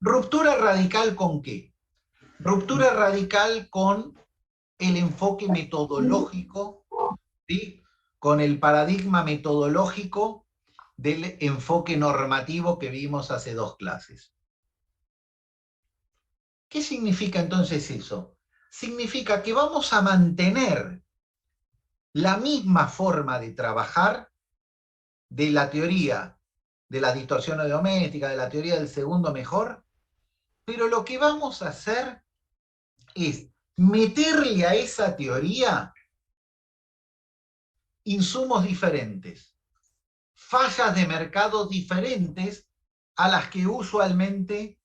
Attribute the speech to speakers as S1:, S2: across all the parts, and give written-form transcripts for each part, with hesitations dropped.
S1: ¿Ruptura radical con qué? Ruptura radical con el enfoque metodológico, ¿sí? Con el paradigma metodológico del enfoque normativo que vimos hace 2 clases. ¿Qué significa entonces eso? significa que vamos a mantener la misma forma de trabajar de la teoría de las distorsiones domésticas, de la teoría del segundo mejor, pero lo que vamos a hacer es meterle a esa teoría insumos diferentes, fallas de mercado diferentes a las que usualmente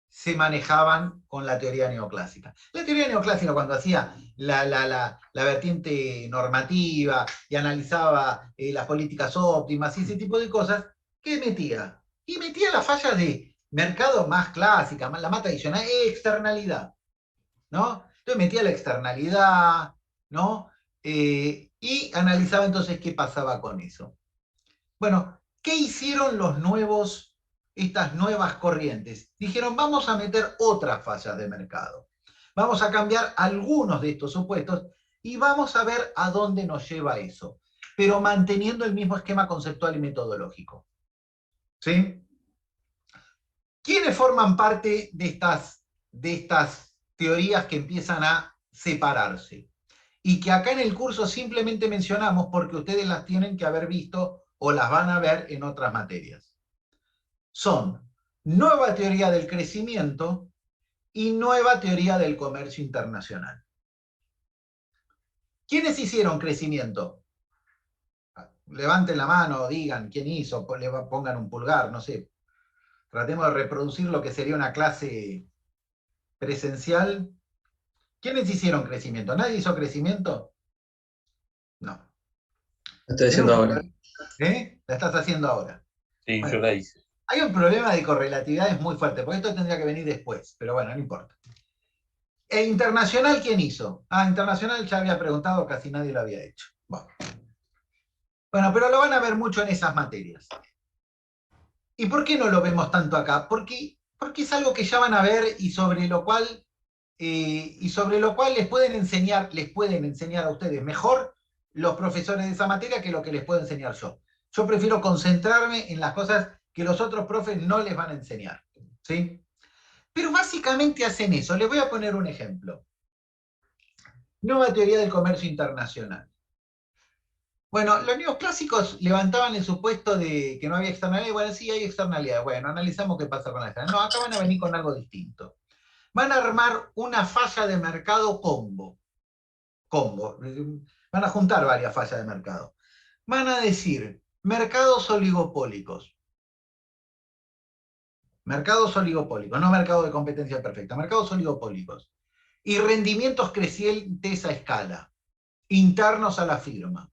S1: se manejaban con la teoría neoclásica. La teoría neoclásica, cuando hacía la vertiente normativa y analizaba las políticas óptimas y ese tipo de cosas, ¿qué metía? Y metía las fallas de mercado más clásica, la más tradicional, externalidad, ¿no? Entonces metía la externalidad, ¿no? Y analizaba entonces qué pasaba con eso. Bueno, ¿qué hicieron estas nuevas corrientes? Dijeron, vamos a meter otras fallas de mercado. Vamos a cambiar algunos de estos supuestos y vamos a ver a dónde nos lleva eso, pero manteniendo el mismo esquema conceptual y metodológico. ¿Sí? ¿Quiénes forman parte de estas teorías que empiezan a separarse? Y que acá en el curso simplemente mencionamos porque ustedes las tienen que haber visto o las van a ver en otras materias. Son nueva teoría del crecimiento y nueva teoría del comercio internacional. ¿Quiénes hicieron crecimiento? Levanten la mano, digan quién hizo, pongan un pulgar, no sé. Tratemos de reproducir lo que sería una clase presencial. ¿Quiénes hicieron crecimiento? ¿Nadie hizo crecimiento? No.
S2: Lo estoy haciendo ahora.
S1: ¿Eh? La estás haciendo ahora.
S3: Sí,
S1: Bueno,
S3: yo la hice.
S1: hay un problema de correlatividades muy fuerte, porque esto tendría que venir después, pero bueno, no importa. ¿E internacional quién hizo? Internacional ya había preguntado, casi nadie lo había hecho. Bueno, pero lo van a ver mucho en esas materias. ¿Y por qué no lo vemos tanto acá? Porque es algo que ya van a ver y sobre lo cual les pueden enseñar a ustedes mejor los profesores de esa materia que lo que les puedo enseñar yo. Yo prefiero concentrarme en las cosas que los otros profes no les van a enseñar. ¿Sí? Pero básicamente hacen eso. Les voy a poner un ejemplo. Nueva teoría del comercio internacional. Bueno, los neoclásicos levantaban el supuesto de que no había externalidad. Bueno, sí hay externalidad. Bueno, analizamos qué pasa con la externalidad. No, acá van a venir con algo distinto. Van a armar una falla de mercado combo. Van a juntar varias fallas de mercado. Van a decir mercados oligopólicos. Mercados oligopólicos, no mercado de competencia perfecta, mercados oligopólicos. Y rendimientos crecientes a escala, internos a la firma.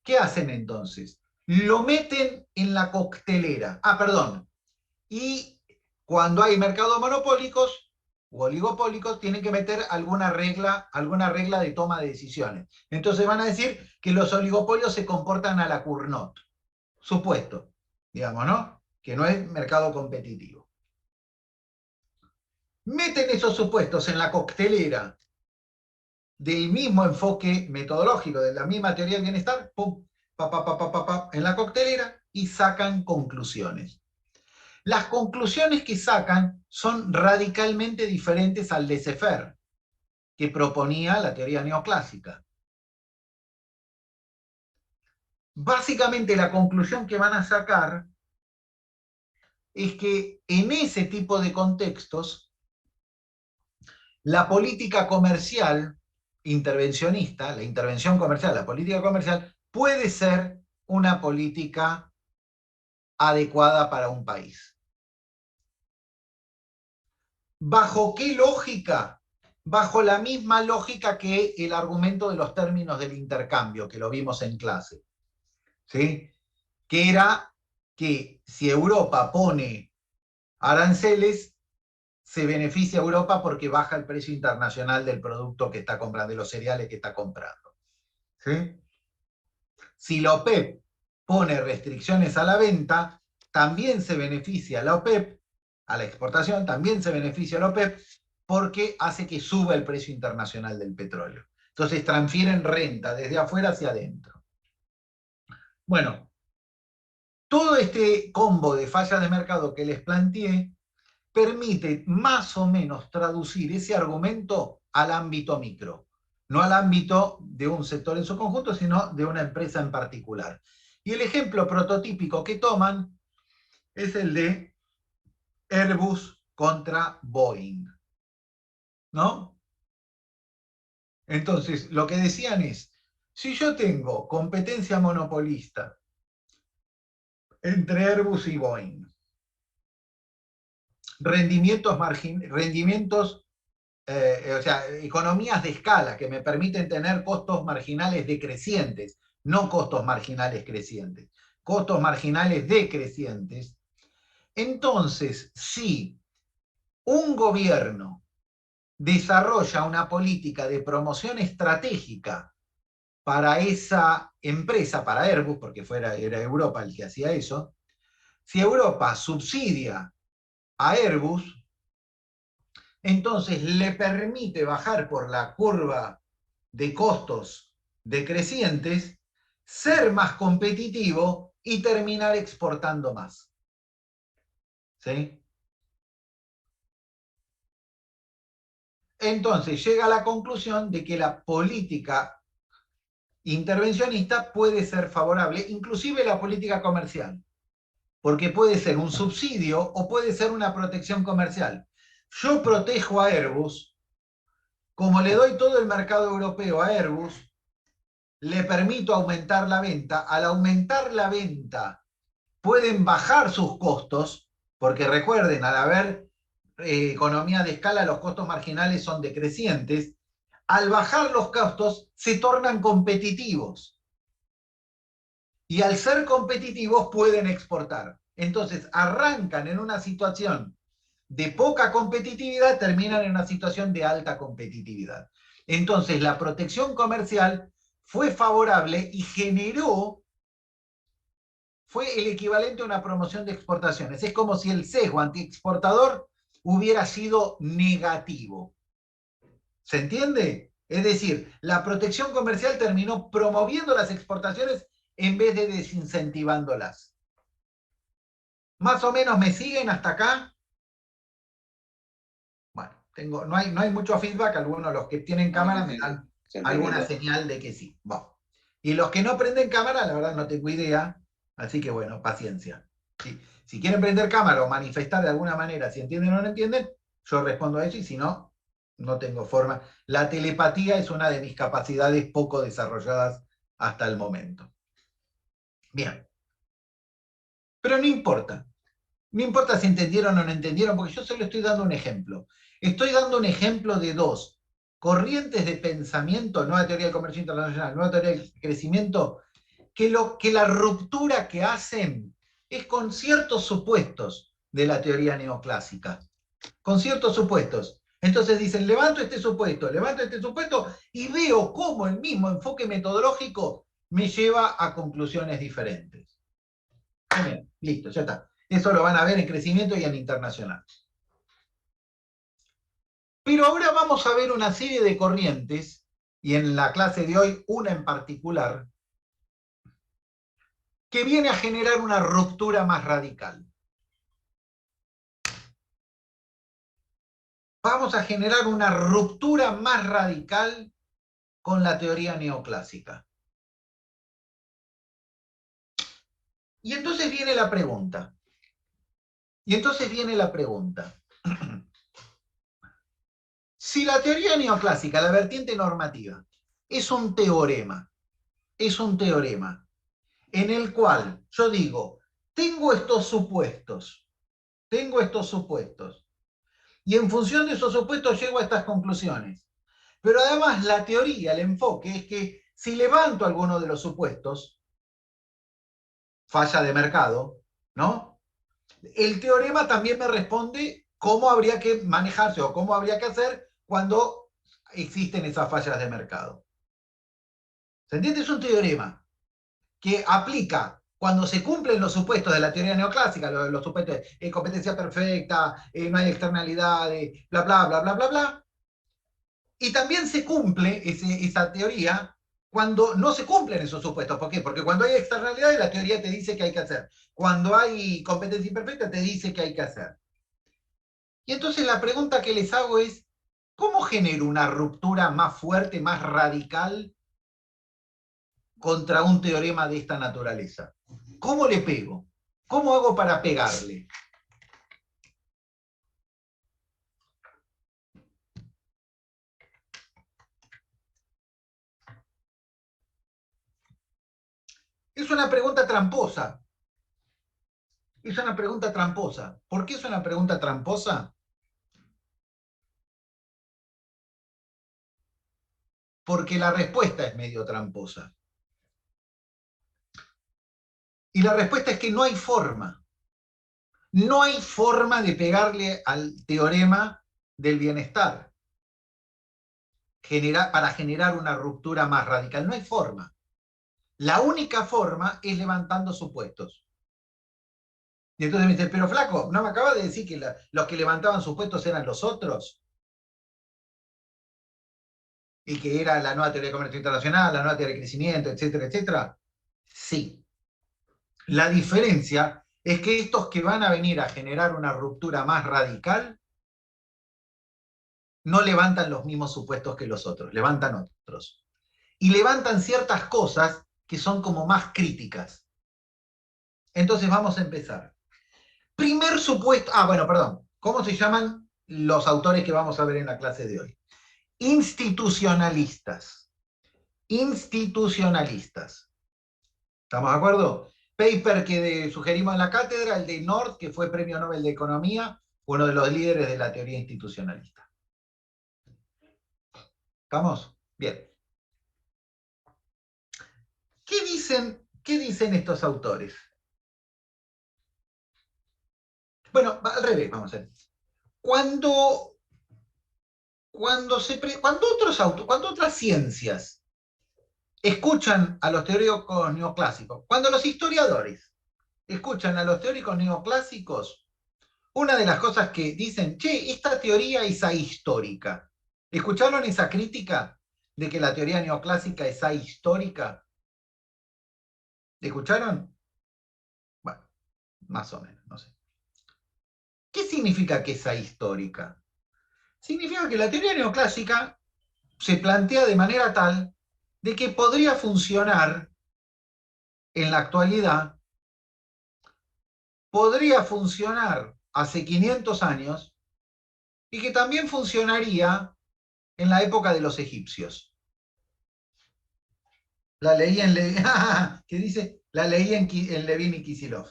S1: ¿Qué hacen entonces? Lo meten en la coctelera. Perdón. Y cuando hay mercados monopólicos u oligopólicos, tienen que meter alguna regla de toma de decisiones. Entonces van a decir que los oligopolios se comportan a la Cournot. Supuesto, digamos, ¿no? Que no es mercado competitivo. Meten esos supuestos en la coctelera del mismo enfoque metodológico, de la misma teoría del bienestar, pum, en la coctelera y sacan conclusiones. Las conclusiones que sacan son radicalmente diferentes al de Sefer, que proponía la teoría neoclásica. Básicamente la conclusión que van a sacar es que en ese tipo de contextos, la política comercial intervencionista, la intervención comercial, la política comercial, puede ser una política adecuada para un país. ¿Bajo qué lógica? Bajo la misma lógica que el argumento de los términos del intercambio, que lo vimos en clase. ¿Sí? Que era que si Europa pone aranceles, se beneficia a Europa porque baja el precio internacional del producto que está comprando, de los cereales que está comprando. ¿Sí? Si la OPEP pone restricciones a la venta, también se beneficia a la OPEP, a la exportación, también se beneficia a la OPEP porque hace que suba el precio internacional del petróleo. Entonces transfieren renta desde afuera hacia adentro. Bueno, todo este combo de fallas de mercado que les planteé permite más o menos traducir ese argumento al ámbito micro, no al ámbito de un sector en su conjunto, sino de una empresa en particular. Y el ejemplo prototípico que toman es el de Airbus contra Boeing, ¿no? Entonces, lo que decían es, si yo tengo competencia monopolista entre Airbus y Boeing, rendimientos, o sea, economías de escala que me permiten tener costos marginales decrecientes, no costos marginales crecientes, costos marginales decrecientes. Entonces, si un gobierno desarrolla una política de promoción estratégica para esa empresa, para Airbus, porque era Europa el que hacía eso, si Europa subsidia a Airbus, entonces le permite bajar por la curva de costos decrecientes, ser más competitivo y terminar exportando más. ¿Sí? Entonces llega a la conclusión de que la política intervencionista puede ser favorable, inclusive la política comercial, porque puede ser un subsidio o puede ser una protección comercial. Yo protejo a Airbus, como le doy todo el mercado europeo a Airbus, le permito aumentar la venta. Al aumentar la venta, pueden bajar sus costos, porque recuerden, al haber economía de escala, los costos marginales son decrecientes. Al bajar los costos, se tornan competitivos. Y al ser competitivos, pueden exportar. Entonces, arrancan en una situación de poca competitividad, terminan en una situación de alta competitividad. Entonces, la protección comercial fue favorable y fue el equivalente a una promoción de exportaciones. Es como si el sesgo antiexportador hubiera sido negativo. ¿Se entiende? Es decir, la protección comercial terminó promoviendo las exportaciones en vez de desincentivándolas. ¿Más o menos me siguen hasta acá? Bueno, no hay mucho feedback. Algunos de los que tienen cámara me dan alguna señal de que sí. Bueno. Y los que no prenden cámara, la verdad no tengo idea. Así que bueno, paciencia. ¿Sí? Si quieren prender cámara o manifestar de alguna manera si entienden o no entienden, yo respondo a eso y si no, no tengo forma. La telepatía es una de mis capacidades poco desarrolladas hasta el momento. Bien. Pero no importa. No importa si entendieron o no entendieron, porque yo solo estoy dando un ejemplo. Estoy dando un ejemplo de dos corrientes de pensamiento, nueva teoría del comercio internacional, nueva teoría del crecimiento, que la ruptura que hacen es con ciertos supuestos de la teoría neoclásica. Con ciertos supuestos. Entonces dicen, levanto este supuesto y veo cómo el mismo enfoque metodológico me lleva a conclusiones diferentes. Bien, listo, ya está. Eso lo van a ver en crecimiento y en internacional. Pero ahora vamos a ver una serie de corrientes, y en la clase de hoy una en particular, que viene a generar una ruptura más radical. Vamos a generar una ruptura más radical con la teoría neoclásica. Y entonces viene la pregunta. Si la teoría neoclásica, la vertiente normativa, es un teorema en el cual yo digo, tengo estos supuestos, y en función de esos supuestos llego a estas conclusiones. Pero además la teoría, el enfoque, es que si levanto alguno de los supuestos, falla de mercado, ¿no? El teorema también me responde cómo habría que manejarse o cómo habría que hacer cuando existen esas fallas de mercado. ¿Se entiende? Es un teorema que aplica cuando se cumplen los supuestos de la teoría neoclásica, los supuestos de competencia perfecta, no hay externalidades, bla, bla, bla, bla, bla, bla. Y también se cumple esa teoría cuando no se cumplen esos supuestos. ¿Por qué? Porque cuando hay externalidades, la teoría te dice que hay que hacer. Cuando hay competencia imperfecta, te dice que hay que hacer. Y entonces la pregunta que les hago es, ¿cómo genero una ruptura más fuerte, más radical contra un teorema de esta naturaleza? ¿Cómo le pego? ¿Cómo hago para pegarle? Es una pregunta tramposa. Es una pregunta tramposa. ¿Por qué es una pregunta tramposa? Porque la respuesta es medio tramposa. Y la respuesta es que no hay forma. No hay forma de pegarle al teorema del bienestar para generar una ruptura más radical. No hay forma. La única forma es levantando supuestos. Y entonces me dice, pero flaco, ¿no me acabas de decir que los que levantaban supuestos eran los otros? Y que era la nueva teoría de comercio internacional, la nueva teoría de crecimiento, etcétera, etcétera. Sí. La diferencia es que estos que van a venir a generar una ruptura más radical no levantan los mismos supuestos que los otros, levantan otros. Y levantan ciertas cosas que son como más críticas. Entonces vamos a empezar. Primer supuesto, bueno, perdón, ¿cómo se llaman los autores que vamos a ver en la clase de hoy? Institucionalistas. Institucionalistas. ¿Estamos de acuerdo? Paper que sugerimos en la cátedra, el de North, que fue Premio Nobel de Economía, uno de los líderes de la teoría institucionalista. ¿Estamos? Bien. ¿Qué dicen estos autores? Bueno, al revés, vamos a ver. Cuando otras ciencias escuchan a los teóricos neoclásicos, cuando los historiadores escuchan a los teóricos neoclásicos, una de las cosas que dicen, che, esta teoría es ahistórica. ¿Escucharon esa crítica de que la teoría neoclásica es ahistórica? ¿Escucharon? Bueno, más o menos, no sé. ¿Qué significa que es ahistórica? Significa que la teoría neoclásica se plantea de manera tal de que podría funcionar en la actualidad, podría funcionar hace 500 años y que también funcionaría en la época de los egipcios. La leí en ¿qué dice? La leí en Levin y Kisilov.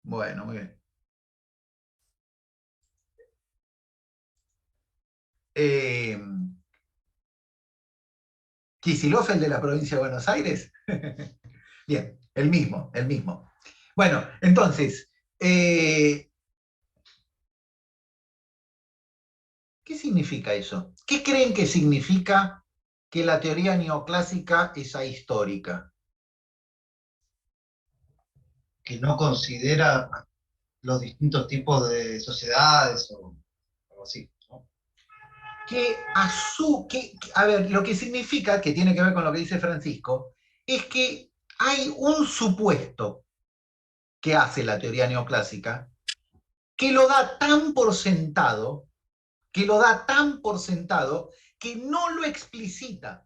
S1: Bueno, muy bien. Kisilov, el de la provincia de Buenos Aires. Bien, el mismo, el mismo. Bueno, entonces, ¿qué significa eso? ¿Qué creen que significa que la teoría neoclásica es ahistórica?
S3: Que no considera los distintos tipos de sociedades o algo así, ¿no?
S1: A ver, lo que significa, que tiene que ver con lo que dice Francisco, es que hay un supuesto que hace la teoría neoclásica que lo da tan por sentado, que lo da tan por sentado, que no lo explicita,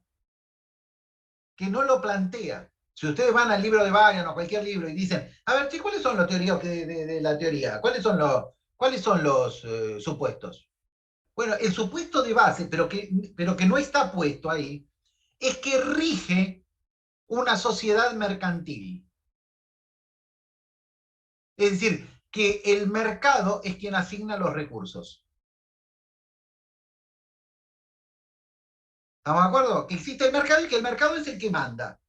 S1: que no lo plantea. Si ustedes van al libro de Bayern o cualquier libro y dicen, a ver, ¿cuáles son los teorías de la teoría? ¿Cuáles son los supuestos? Bueno, el supuesto de base, pero que no está puesto ahí, es que rige una sociedad mercantil. Es decir, que el mercado es quien asigna los recursos. ¿Estamos de acuerdo? Que existe el mercado y que el mercado es el que manda.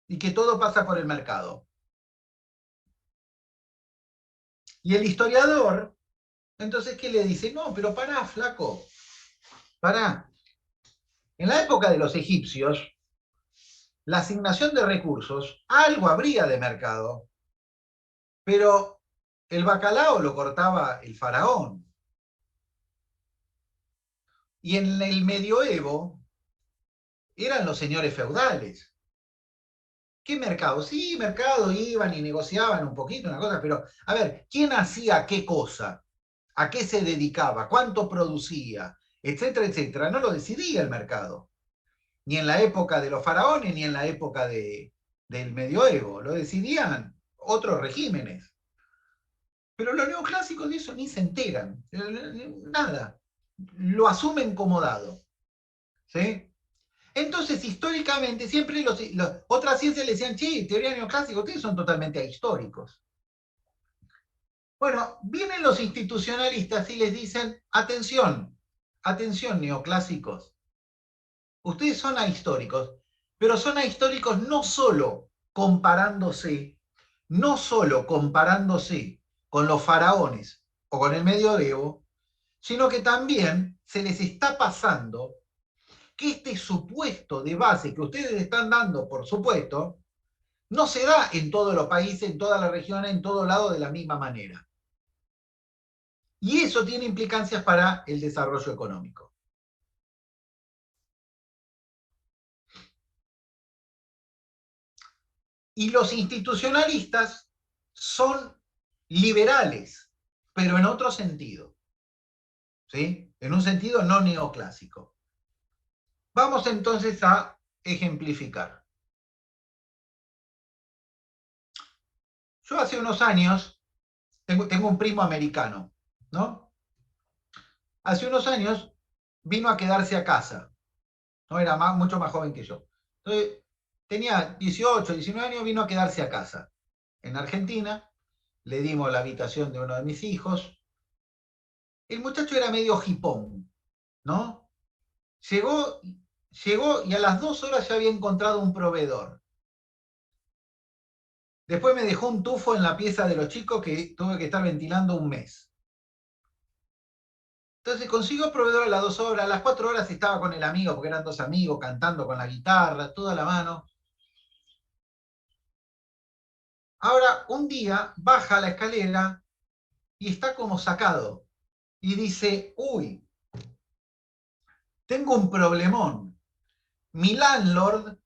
S1: Y que todo pasa por el mercado. Y el historiador, entonces, ¿qué le dice? No, pero pará, flaco. Pará. En la época de los egipcios, la asignación de recursos, algo habría de mercado, pero el bacalao lo cortaba el faraón. Y en el medioevo eran los señores feudales. ¿Qué mercado? Sí, mercado, iban y negociaban un poquito, una cosa, pero a ver, ¿quién hacía qué cosa? a qué se dedicaba, cuánto producía, etcétera, etcétera, no lo decidía el mercado. Ni en la época de los faraones, ni en la época del medioevo. Lo decidían otros regímenes. Pero los neoclásicos de eso ni se enteran. Nada. Lo asumen como dado. ¿Sí? Entonces, históricamente, siempre otras ciencias le decían, che, teoría neoclásica, ustedes son totalmente ahistóricos. Bueno, vienen los institucionalistas y les dicen, atención, atención, neoclásicos. Ustedes son ahistóricos, pero son ahistóricos no solo comparándose con los faraones o con el medioevo, sino que también se les está pasando que este supuesto de base que ustedes están dando, por supuesto, no se da en todos los países, en todas las regiones, en todo lado de la misma manera. Y eso tiene implicancias para el desarrollo económico. Y los institucionalistas son liberales, pero en otro sentido. ¿Sí? En un sentido no neoclásico. Vamos entonces a ejemplificar. Yo hace unos años, tengo un primo americano, ¿no? Hace unos años vino a quedarse a casa, ¿no? Era mucho más joven que yo. Entonces, tenía 18, 19 años, vino a quedarse a casa. En Argentina, le dimos la habitación de uno de mis hijos. El muchacho era medio hipón, ¿no? Llegó y a las 2 horas ya había encontrado un proveedor. Después me dejó un tufo en la pieza de los chicos que tuve que estar ventilando un mes. Entonces consiguió proveedor a las 2 horas, a las 4 horas estaba con el amigo, porque eran dos amigos, cantando con la guitarra, toda la mano. Ahora, un día baja la escalera y está como sacado. Y dice, uy, tengo un problemón. Mi landlord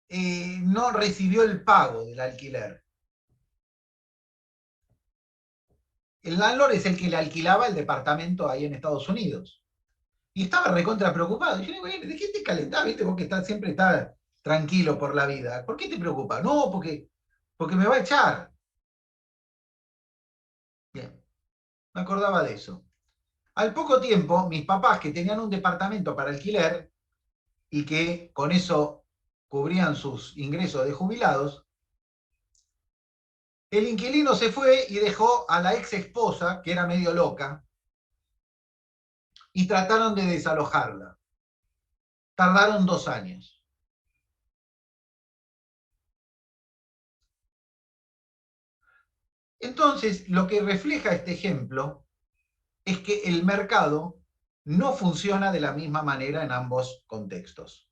S1: no recibió el pago del alquiler. El landlord es el que le alquilaba el departamento ahí en Estados Unidos. Y estaba recontra preocupado. Y yo digo, ¿de qué te calentás? ¿Viste? Vos que siempre estás tranquilo por la vida. ¿Por qué te preocupas? No, porque me va a echar. Bien, me acordaba de eso. Al poco tiempo, mis papás, que tenían un departamento para alquiler y que con eso cubrían sus ingresos de jubilados, el inquilino se fue y dejó a la ex esposa, que era medio loca, y trataron de desalojarla. Tardaron 2 años. Entonces, lo que refleja este ejemplo es que el mercado no funciona de la misma manera en ambos contextos.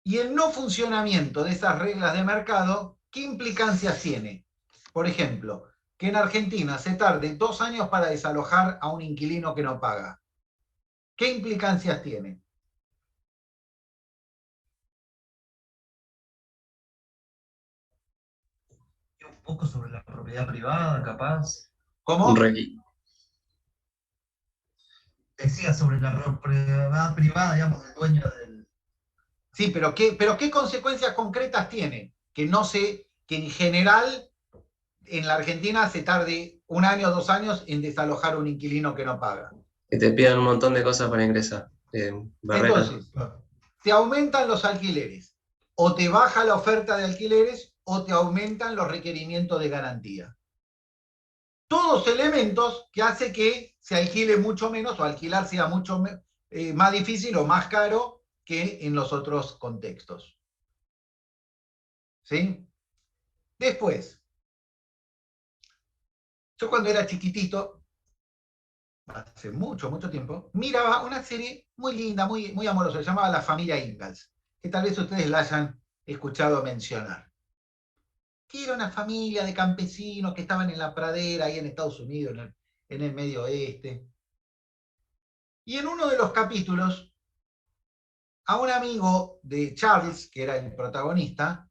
S1: Y el no funcionamiento de esas reglas de mercado, ¿qué implicancias tiene? Por ejemplo, que en Argentina se tarde 2 años para desalojar a un inquilino que no paga. ¿Qué implicancias tiene?
S3: Un poco sobre la propiedad privada, capaz.
S1: ¿Cómo?
S3: Decía sobre la propiedad privada, digamos, del dueño del...
S1: Sí, pero ¿qué consecuencias concretas tiene? Que en general en la Argentina se tarde 1 año o 2 años en desalojar a un inquilino que no paga.
S2: Que te pidan un montón de cosas para ingresar. Barreras.
S1: Entonces, te aumentan los alquileres, o te baja la oferta de alquileres, o te aumentan los requerimientos de garantía. Todos elementos que hacen que se alquile mucho menos o alquilar sea mucho más difícil o más caro que en los otros contextos. ¿Sí? Después, yo cuando era chiquitito, hace mucho, mucho tiempo, miraba una serie muy linda, muy, muy amorosa, se llamaba La Familia Ingalls, que tal vez ustedes la hayan escuchado mencionar. Que era una familia de campesinos que estaban en la pradera, ahí en Estados Unidos, en el Medio Oeste. Y en uno de los capítulos, a un amigo de Charles, que era el protagonista,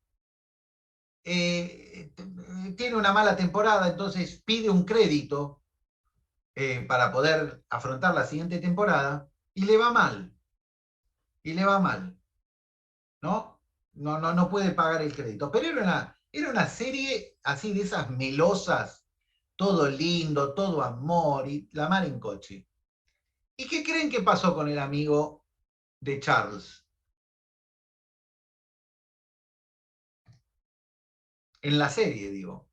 S1: tiene una mala temporada, entonces pide un crédito para poder afrontar la siguiente temporada y le va mal. Y le va mal. ¿No? No puede pagar el crédito. Pero era una serie así de esas melosas, todo lindo, todo amor y la mar en coche. ¿Y qué creen que pasó con el amigo de Charles? En la serie, digo.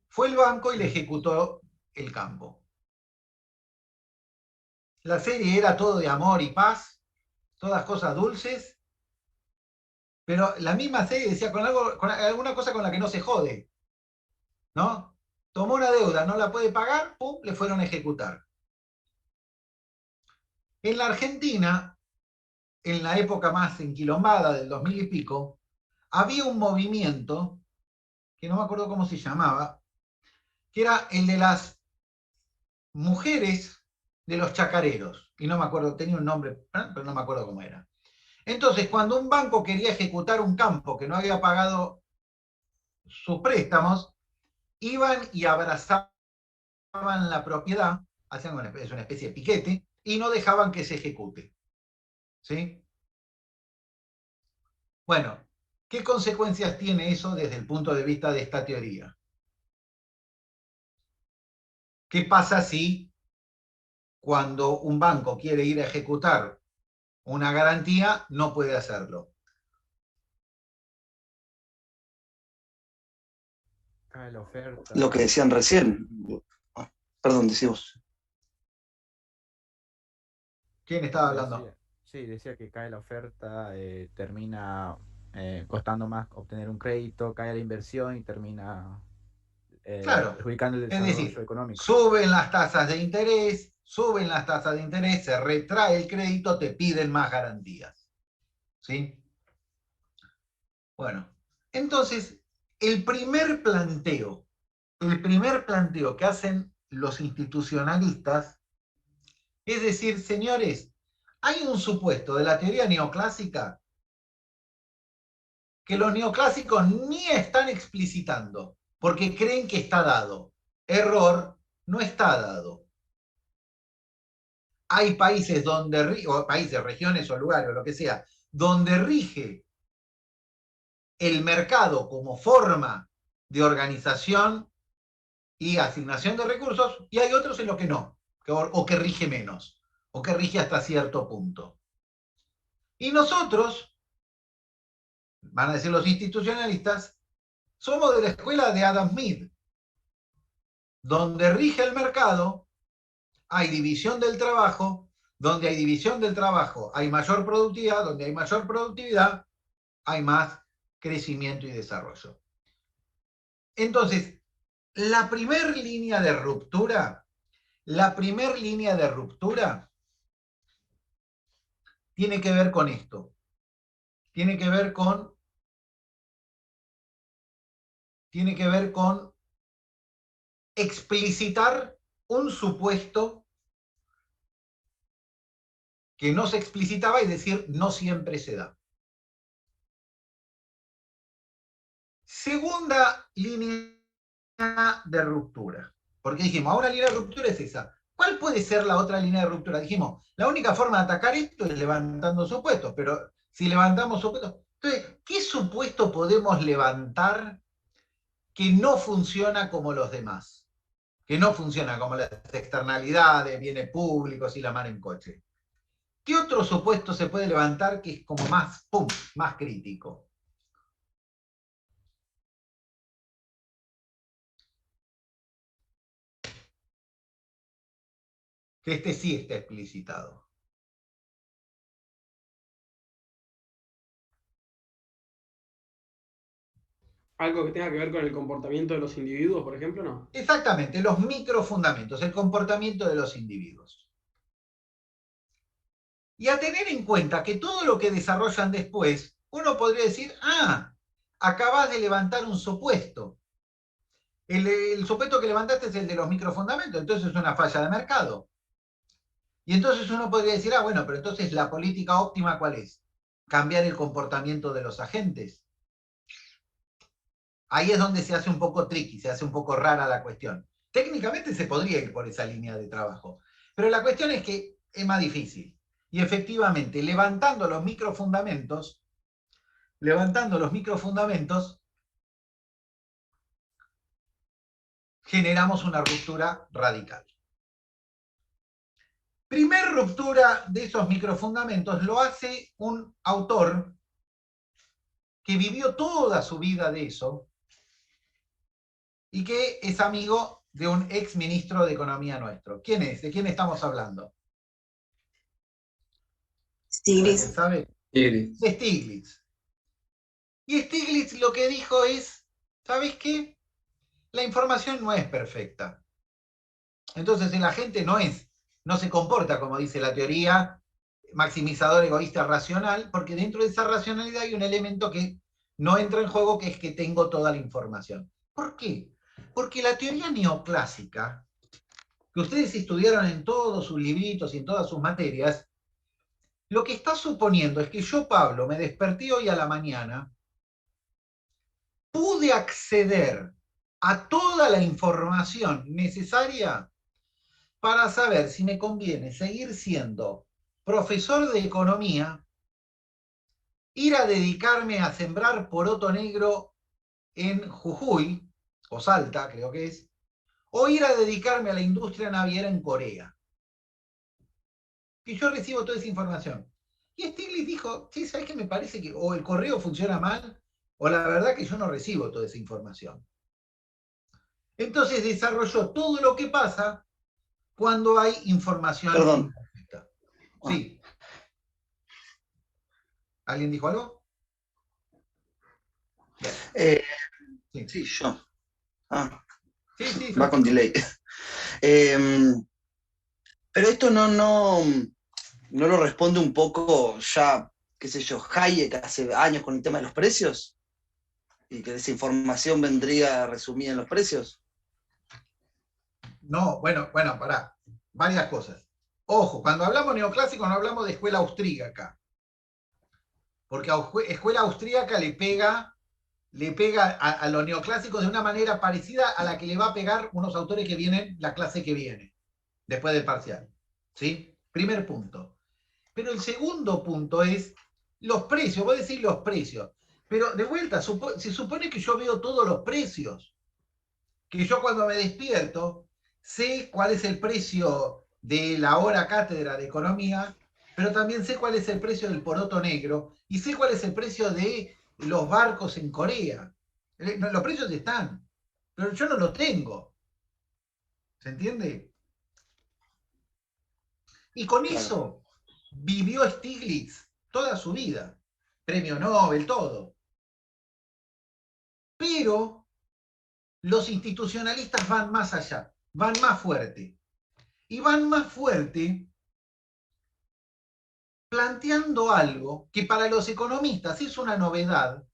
S1: Fue el banco y le ejecutó el campo. La serie era todo de amor y paz, todas cosas dulces, pero la misma serie decía con alguna cosa con la que no se jode, ¿no? Tomó una deuda, no la puede pagar, ¡pum!, le fueron a ejecutar. En la Argentina, en la época más enquilombada del 2000 y pico, había un movimiento, que no me acuerdo cómo se llamaba, que era el de las mujeres de los chacareros. Y no me acuerdo, tenía un nombre, pero no me acuerdo cómo era. Entonces, cuando un banco quería ejecutar un campo que no había pagado sus préstamos, iban y abrazaban la propiedad, hacían una especie de piquete, y no dejaban que se ejecute. ¿Sí? Bueno, ¿qué consecuencias tiene eso desde el punto de vista de esta teoría? ¿Qué pasa si cuando un banco quiere ir a ejecutar una garantía no puede hacerlo?
S4: Cae la oferta.
S5: Lo que decían recién. Perdón, decimos.
S1: ¿Quién estaba hablando?
S4: Decía que cae la oferta, termina costando más obtener un crédito, cae la inversión y termina
S1: Claro,
S4: perjudicando el
S1: es
S4: desarrollo
S1: decir,
S4: económico.
S1: suben las tasas de interés, se retrae el crédito, te piden más garantías. ¿Sí? Bueno, entonces, el primer planteo que hacen los institucionalistas es decir, señores, hay un supuesto de la teoría neoclásica que los neoclásicos ni están explicitando, porque creen que está dado. Error, no está dado. Hay países o países, regiones o lugares, o lo que sea, donde rige el mercado como forma de organización y asignación de recursos, y hay otros en los que no, o que rige menos, o que rige hasta cierto punto. Y nosotros, van a decir los institucionalistas, somos de la escuela de Adam Smith, donde rige el mercado, hay división del trabajo, donde hay división del trabajo hay mayor productividad, donde hay mayor productividad hay más crecimiento y desarrollo. Entonces, la primer línea de ruptura tiene que ver con esto. Tiene que ver con explicitar un supuesto que no se explicitaba y decir no siempre se da. Segunda línea de ruptura. Porque dijimos, ahora la línea de ruptura es esa. ¿Cuál puede ser la otra línea de ruptura? Dijimos, la única forma de atacar esto es levantando supuestos, pero si levantamos supuestos, entonces, ¿qué supuesto podemos levantar que no funciona como los demás? Que no funciona como las externalidades, bienes públicos y la mar en coche. ¿Qué otro supuesto se puede levantar que es como más, pum, más crítico? Que este sí está explicitado.
S6: Algo que tenga que ver con el comportamiento de los individuos, por ejemplo, ¿no?
S1: Exactamente, los microfundamentos, el comportamiento de los individuos. Y a tener en cuenta que todo lo que desarrollan después, uno podría decir, acabas de levantar un supuesto. El supuesto que levantaste es el de los microfundamentos, entonces es una falla de mercado. Y entonces uno podría decir, bueno, pero entonces la política óptima, ¿cuál es? cambiar el comportamiento de los agentes. Ahí es donde se hace un poco tricky, se hace un poco rara la cuestión. Técnicamente se podría ir por esa línea de trabajo, pero la cuestión es que es más difícil. Y efectivamente, levantando los microfundamentos, generamos una ruptura radical. Primer ruptura de esos microfundamentos lo hace un autor que vivió toda su vida de eso y que es amigo de un ex ministro de Economía nuestro. ¿Quién es? ¿De quién estamos hablando?
S7: Stiglitz.
S1: ¿Alguien sabe?
S2: Stiglitz.
S1: De Stiglitz. Y Stiglitz lo que dijo es, ¿sabes qué? La información no es perfecta. Entonces el agente no se comporta como dice la teoría, maximizador, egoísta, racional, porque dentro de esa racionalidad hay un elemento que no entra en juego, que es que tengo toda la información. ¿Por qué? Porque la teoría neoclásica, que ustedes estudiaron en todos sus libritos y en todas sus materias, lo que está suponiendo es que yo, Pablo, me desperté hoy a la mañana, pude acceder a toda la información necesaria para saber si me conviene seguir siendo profesor de economía, ir a dedicarme a sembrar poroto negro en Jujuy, o Salta creo que es, o ir a dedicarme a la industria naviera en Corea. Que yo recibo toda esa información. Y Stiglitz dijo, sí, ¿sabes qué? Me parece que o el correo funciona mal, o la verdad que yo no recibo toda esa información. Entonces desarrolló todo lo que pasa cuando hay información
S5: Perdón.
S1: incompleta. Sí. ¿Alguien dijo algo? Sí.
S5: Sí, yo. Ah,
S1: Sí,
S5: va con delay. Pero esto no lo responde un poco ya, qué sé yo, Hayek hace años con el tema de los precios, y que esa información vendría resumida en los precios.
S1: No, bueno, pará. Varias cosas. Ojo, cuando hablamos neoclásico no hablamos de escuela austríaca. Porque a escuela austríaca le pega a los neoclásicos de una manera parecida a la que le va a pegar unos autores que vienen la clase que viene, después del parcial. ¿Sí? Primer punto. Pero el segundo punto es los precios. Vos decís los precios. Pero de vuelta, se supone que yo veo todos los precios. Que yo cuando me despierto sé cuál es el precio de la hora cátedra de economía, pero también sé cuál es el precio del poroto negro y sé cuál es el precio de los barcos en Corea. Los precios están, pero yo no los tengo. ¿Se entiende? Y con eso vivió Stiglitz toda su vida. Premio Nobel, todo. Pero los institucionalistas van más allá, van más fuerte. Y van más fuerte planteando algo que para los economistas es una novedad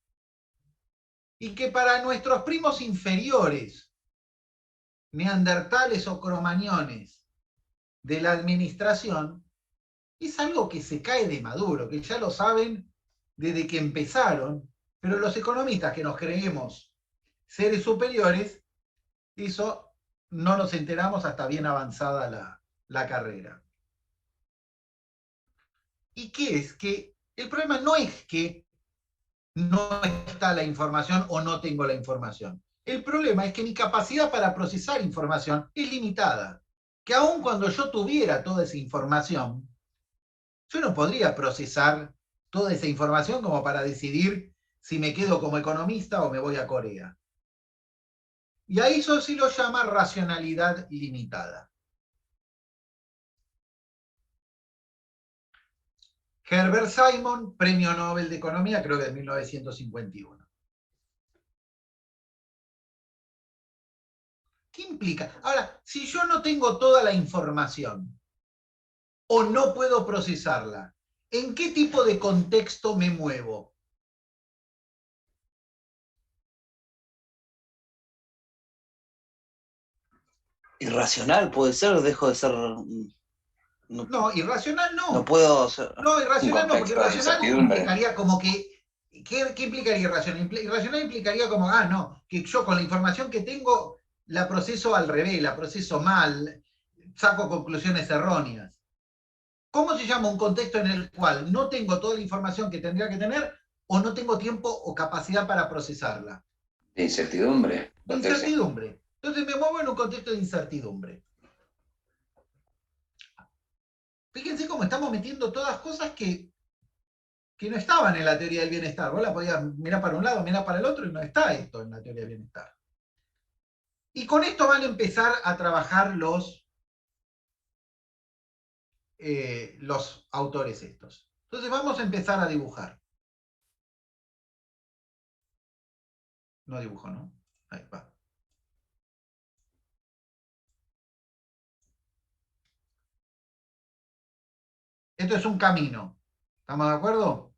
S1: y que para nuestros primos inferiores, neandertales o cromañones de la administración, es algo que se cae de maduro, que ya lo saben desde que empezaron, pero los economistas que nos creemos seres superiores, eso no nos enteramos hasta bien avanzada la carrera. ¿Y qué es? Que el problema no es que no está la información o no tengo la información. El problema es que mi capacidad para procesar información es limitada. Que aun cuando yo tuviera toda esa información, yo no podría procesar toda esa información como para decidir si me quedo como economista o me voy a Corea. Y a eso sí lo llama racionalidad limitada. Herbert Simon, Premio Nobel de Economía, creo que de 1951. ¿Qué implica? Ahora, si yo no tengo toda la información o no puedo procesarla, ¿en qué tipo de contexto me muevo?
S5: Irracional puede ser, dejo de ser
S1: No, irracional no.
S5: No puedo hacer.
S1: No, irracional no, porque
S7: contexto de
S1: irracional
S7: incertidumbre.
S1: implicaría como que. ¿Qué implicaría irracional? Irracional implicaría como, no, que yo con la información que tengo la proceso al revés, la proceso mal, saco conclusiones erróneas. ¿Cómo se llama un contexto en el cual no tengo toda la información que tendría que tener o no tengo tiempo o capacidad para procesarla?
S7: De incertidumbre.
S1: De incertidumbre. Entonces me muevo en un contexto de incertidumbre. Fíjense cómo estamos metiendo todas cosas que no estaban en la teoría del bienestar. Vos la podías mirar para un lado, mirar para el otro y no está esto en la teoría del bienestar. Y con esto van a empezar a trabajar los autores estos. Entonces vamos a empezar a dibujar. No dibujo, ¿no? Ahí va. Esto es un camino. ¿Estamos de acuerdo?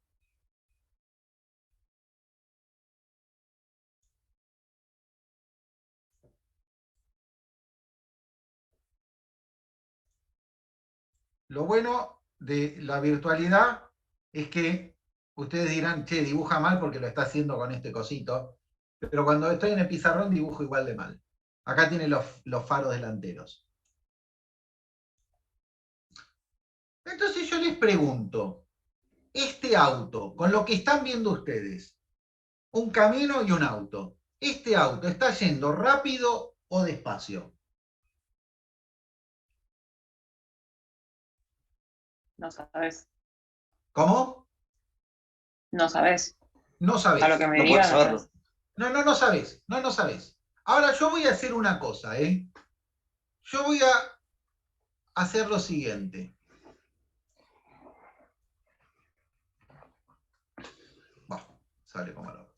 S1: Lo bueno de la virtualidad es que ustedes dirán, che, dibuja mal porque lo está haciendo con este cosito, pero cuando estoy en el pizarrón dibujo igual de mal. Acá tiene los faros delanteros. Entonces yo les pregunto, este auto, con lo que están viendo ustedes, un camino y un auto, ¿este auto está yendo rápido o despacio?
S8: No sabes.
S1: ¿Cómo?
S8: No sabes.
S1: No sabés.
S8: A lo que me
S5: No
S8: digas.
S5: puedes saberlo.
S1: No sabés. No sabés. Ahora yo voy a hacer una cosa, Yo voy a hacer lo siguiente. Bueno, sale como lo.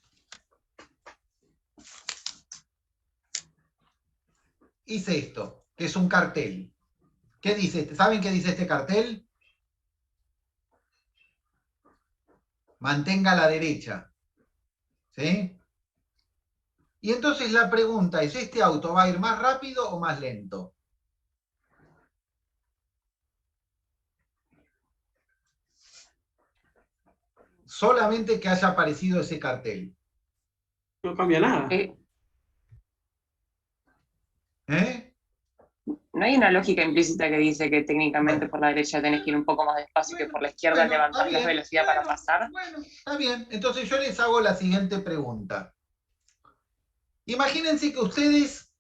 S1: Hice esto, que es un cartel. ¿Qué dice? ¿Saben qué dice este cartel? Mantenga a la derecha. ¿Sí? Y entonces la pregunta es, ¿este auto va a ir más rápido o más lento? Solamente que haya aparecido ese cartel.
S6: No cambia nada.
S8: No hay una lógica implícita que dice que técnicamente
S1: Bueno.
S8: por la derecha tenés que ir un poco más despacio que por la izquierda levantás la velocidad para pasar.
S1: Bueno, está bien. Entonces yo les hago la siguiente pregunta. Imagínense que ustedes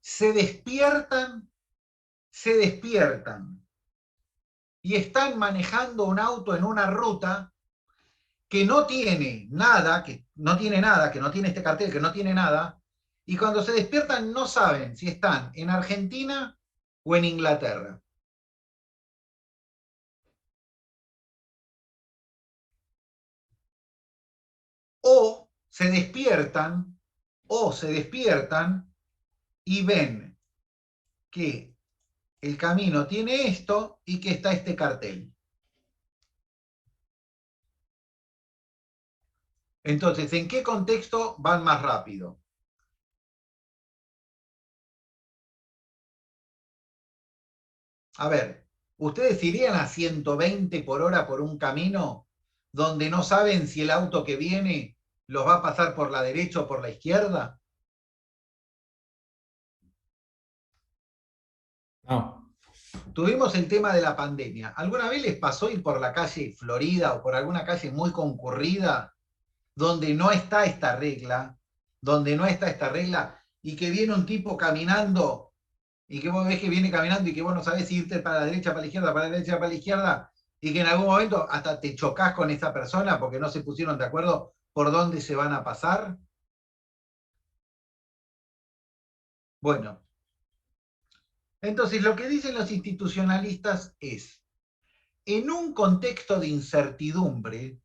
S1: se despiertan y están manejando un auto en una ruta que no tiene nada, que no tiene este cartel, que no tiene nada, y cuando se despiertan no saben si están en Argentina o en Inglaterra. O se despiertan y ven que el camino tiene esto y que está este cartel. Entonces, ¿en qué contexto van más rápido? A ver, ¿ustedes irían a 120 por hora por un camino donde no saben si el auto que viene los va a pasar por la derecha o por la izquierda?
S9: No.
S1: Tuvimos el tema de la pandemia. ¿Alguna vez les pasó ir por la calle Florida o por alguna calle muy concurrida donde no está esta regla, y que viene un tipo caminando y que vos ves que viene caminando y que vos no sabés si irte para la derecha, para la izquierda, para la derecha, para la izquierda, y que en algún momento hasta te chocás con esa persona porque no se pusieron de acuerdo por dónde se van a pasar? Bueno, entonces lo que dicen los institucionalistas es, en un contexto de incertidumbre,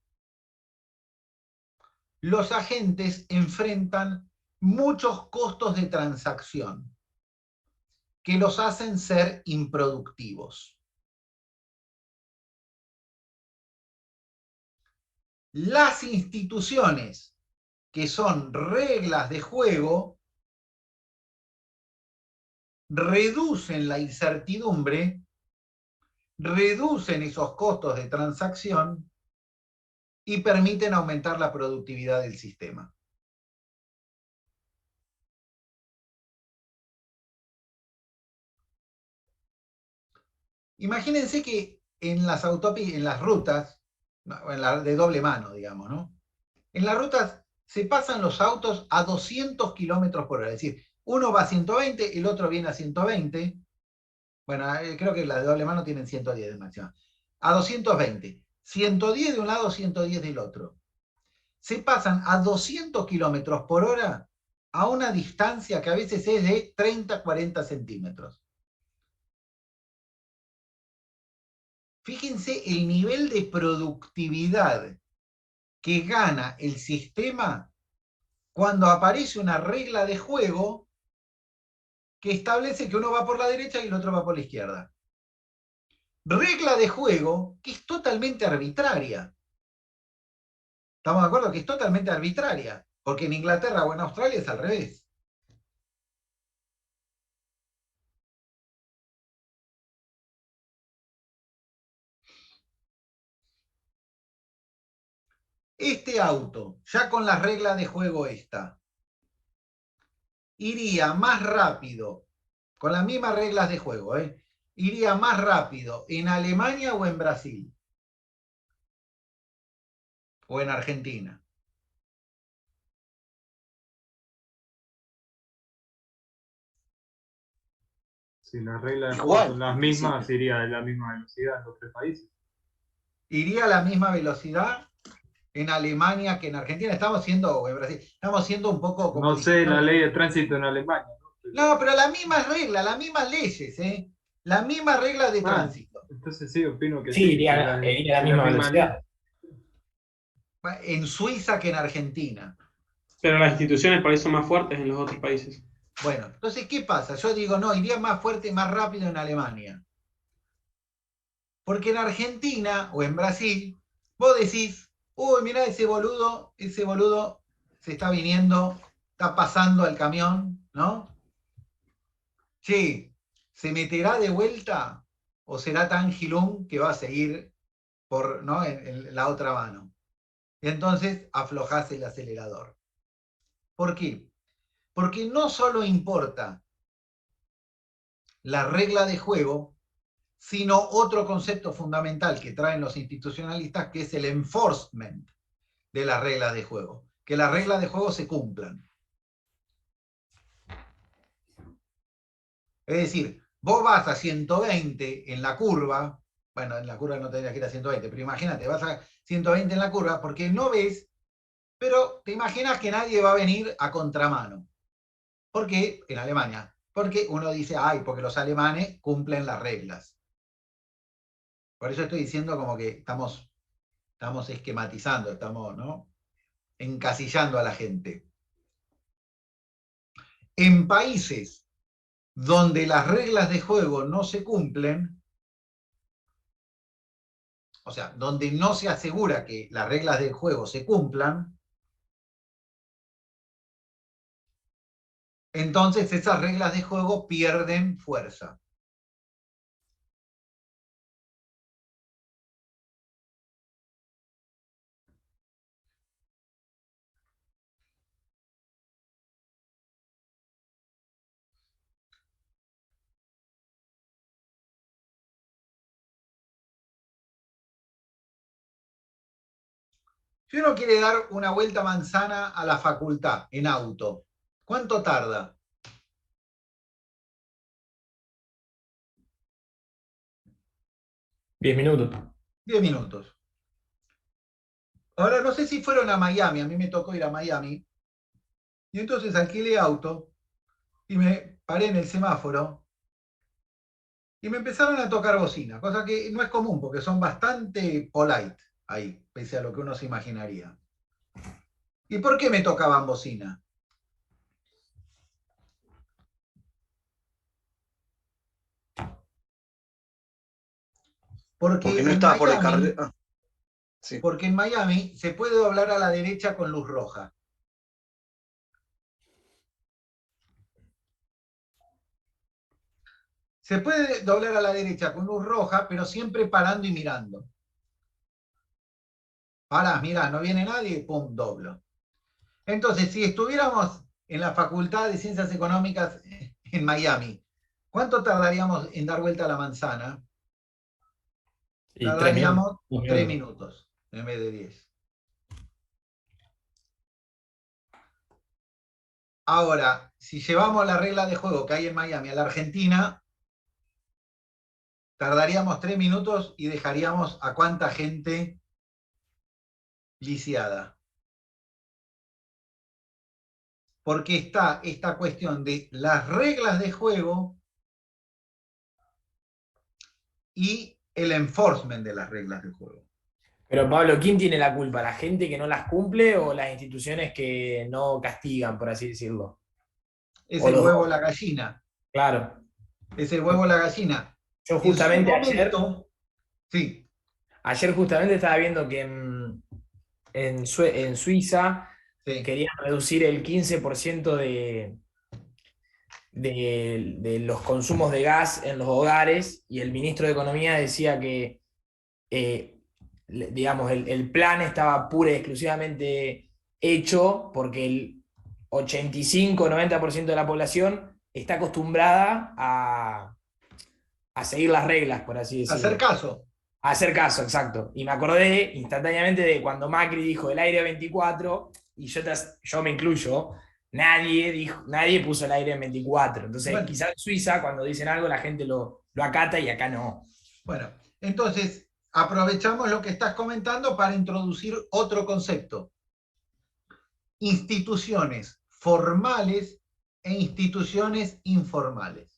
S1: los agentes enfrentan muchos costos de transacción que los hacen ser improductivos. Las instituciones, que son reglas de juego, reducen la incertidumbre reducen esos costos de transacción y permiten aumentar la productividad del sistema. Imagínense que en las autopistas, en las rutas, de doble mano, digamos, ¿no? En las rutas se pasan los autos a 200 kilómetros por hora, es decir, uno va a 120, el otro viene a 120. Bueno, creo que las de doble mano tienen 110 de máxima. A 220. 110 de un lado, 110 del otro. Se pasan a 200 kilómetros por hora a una distancia que a veces es de 30, 40 centímetros. Fíjense el nivel de productividad que gana el sistema cuando aparece una regla de juego que establece que uno va por la derecha y el otro va por la izquierda. Regla de juego que es totalmente arbitraria. ¿Estamos de acuerdo? Que es totalmente arbitraria, porque en Inglaterra o en Australia es al revés. Este auto, ya con las reglas de juego iría más rápido, con las mismas reglas de juego, iría más rápido en Alemania o en Brasil, o en Argentina.
S9: Si las reglas de
S5: Igual,
S9: juego son las mismas,
S5: sí.
S9: iría a la misma velocidad en los tres países.
S1: Iría a la misma velocidad en Alemania que en Argentina. Estamos siendo, o en Brasil, estamos siendo un poco como...
S9: No sé la ley de tránsito en Alemania, ¿no?
S1: No, pero las mismas reglas, las mismas leyes, las mismas reglas de tránsito.
S9: Entonces sí, opino que
S10: Sí, iría a la misma velocidad.
S1: En Suiza que en Argentina.
S6: Pero las instituciones para eso son más fuertes en los otros países.
S1: Bueno, entonces, ¿qué pasa? Yo digo, no, iría más fuerte y más rápido en Alemania. Porque en Argentina o en Brasil, vos decís, uy, mirá ese boludo se está viniendo, está pasando el camión, ¿no? Che, ¿se meterá de vuelta o será tan gilón que va a seguir por, ¿no? en la otra mano? Y entonces aflojás el acelerador. ¿Por qué? Porque no solo importa la regla de juego, sino otro concepto fundamental que traen los institucionalistas, que es el enforcement de las reglas de juego. Que las reglas de juego se cumplan. Es decir, vos vas a 120 en la curva, bueno, en la curva no tendrías que ir a 120, pero imagínate, vas a 120 en la curva porque no ves, pero te imaginas que nadie va a venir a contramano. ¿Por qué? En Alemania. Porque uno dice, ay, porque los alemanes cumplen las reglas. Por eso estoy diciendo como que estamos esquematizando, estamos, ¿no? Encasillando a la gente. En países donde las reglas de juego no se cumplen, o sea, donde no se asegura que las reglas del juego se cumplan, entonces esas reglas de juego pierden fuerza. Si uno quiere dar una vuelta manzana a la facultad en auto, ¿cuánto tarda?
S10: ¿10 minutos?
S1: 10 minutos. Ahora, no sé si fueron a Miami, a mí me tocó ir a Miami, y entonces alquilé auto y me paré en el semáforo y me empezaron a tocar bocina, cosa que no es común porque son bastante polite ahí, pese a lo que uno se imaginaría. ¿Y por qué me tocaban bocina?
S5: Porque no estaba por el carril. Ah, sí.
S1: Porque en Miami se puede doblar a la derecha con luz roja. Se puede doblar a la derecha con luz roja, pero siempre parando y mirando. Parás, mirá, no viene nadie, pum, doblo. Entonces, si estuviéramos en la Facultad de Ciencias Económicas en Miami, ¿cuánto tardaríamos en dar vuelta a la manzana?
S10: Y
S1: Tardaríamos
S10: 3
S1: 3
S10: minutos.
S1: minutos en vez de 10. Ahora, si llevamos la regla de juego que hay en Miami a la Argentina, tardaríamos 3 minutos y dejaríamos a cuánta gente lisiada. Porque está esta cuestión de las reglas de juego y el enforcement de las reglas de juego.
S10: Pero Pablo, ¿quién tiene la culpa? ¿La gente que no las cumple o las instituciones que no castigan, por así decirlo?
S1: Es
S10: O
S1: el
S10: los
S1: huevo o
S10: dos.
S1: la gallina.
S10: Claro.
S1: Es el huevo o la gallina.
S10: Yo
S1: En su
S10: justamente
S1: momento, sí,
S10: ayer justamente estaba viendo que en Suiza
S1: sí.
S10: querían reducir el 15% de los consumos de gas en los hogares y el ministro de Economía decía que, digamos, el plan estaba pura y exclusivamente hecho porque el 85-90% de la población está acostumbrada a seguir las reglas, por así decirlo.
S1: Hacer caso.
S10: A hacer caso, exacto. Y me acordé instantáneamente de cuando Macri dijo el aire 24, y yo me incluyo, nadie puso el aire en 24. Entonces,
S1: Bueno.
S10: quizás en Suiza, cuando dicen algo, la gente lo acata y acá no.
S1: Bueno, entonces aprovechamos lo que estás comentando para introducir otro concepto. Instituciones formales e instituciones informales.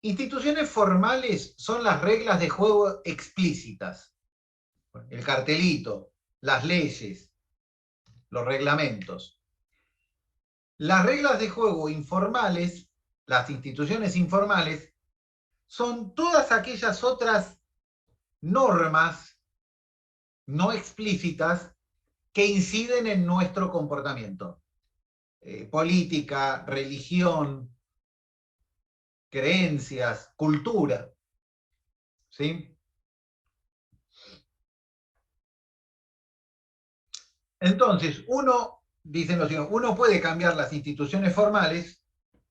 S1: Instituciones formales son las reglas de juego explícitas. El cartelito, las leyes, los reglamentos. Las reglas de juego informales, las instituciones informales, son todas aquellas otras normas no explícitas que inciden en nuestro comportamiento. Política, religión, creencias, cultura. ¿Sí? Entonces, dicen los siguiente, uno puede cambiar las instituciones formales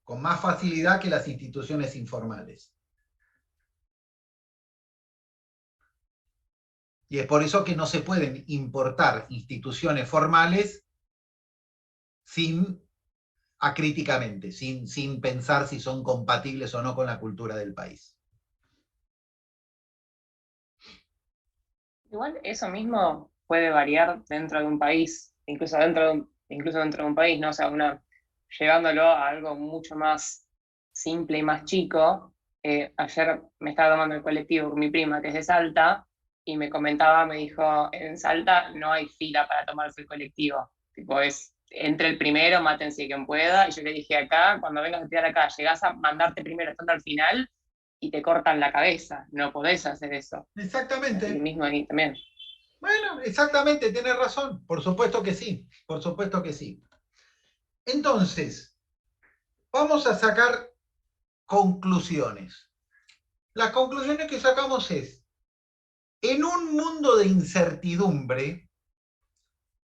S1: con más facilidad que las instituciones informales. Y es por eso que no se pueden importar instituciones formales acríticamente, sin pensar si son compatibles o no con la cultura del país.
S8: Igual eso mismo puede variar dentro de un país, incluso dentro de un país, ¿no? O sea, llevándolo a algo mucho más simple y más chico. Ayer me estaba tomando el colectivo con mi prima, que es de Salta, y me dijo, en Salta no hay fila para tomarse el colectivo. Tipo, entre el primero, mátense quien pueda. Y yo le dije, acá, cuando vengas a estudiar acá, llegás a mandarte primero estando al final y te cortan la cabeza. No podés hacer eso.
S1: Exactamente.
S8: Y mismo ahí también.
S1: Bueno, exactamente, tenés razón. Por supuesto que sí. Por supuesto que sí. Entonces, vamos a sacar conclusiones. Las conclusiones que sacamos es, en un mundo de incertidumbre,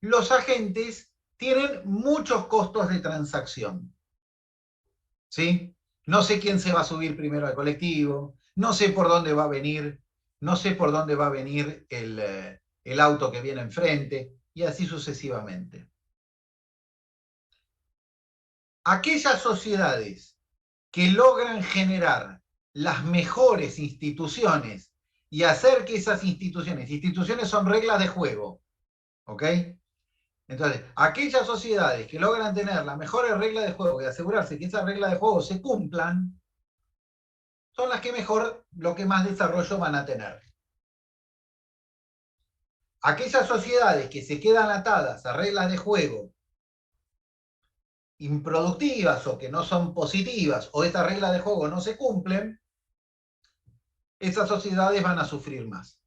S1: los agentes tienen muchos costos de transacción. ¿Sí? No sé quién se va a subir primero al colectivo, no sé por dónde va a venir, no sé por dónde va a venir el auto que viene enfrente, y así sucesivamente. Aquellas sociedades que logran generar las mejores instituciones y hacer que esas instituciones son reglas de juego, ¿ok? Entonces, aquellas sociedades que logran tener las mejores reglas de juego y asegurarse que esas reglas de juego se cumplan, son las que lo que más desarrollo van a tener. Aquellas sociedades que se quedan atadas a reglas de juego improductivas o que no son positivas, o estas reglas de juego no se cumplen, esas sociedades van a sufrir más.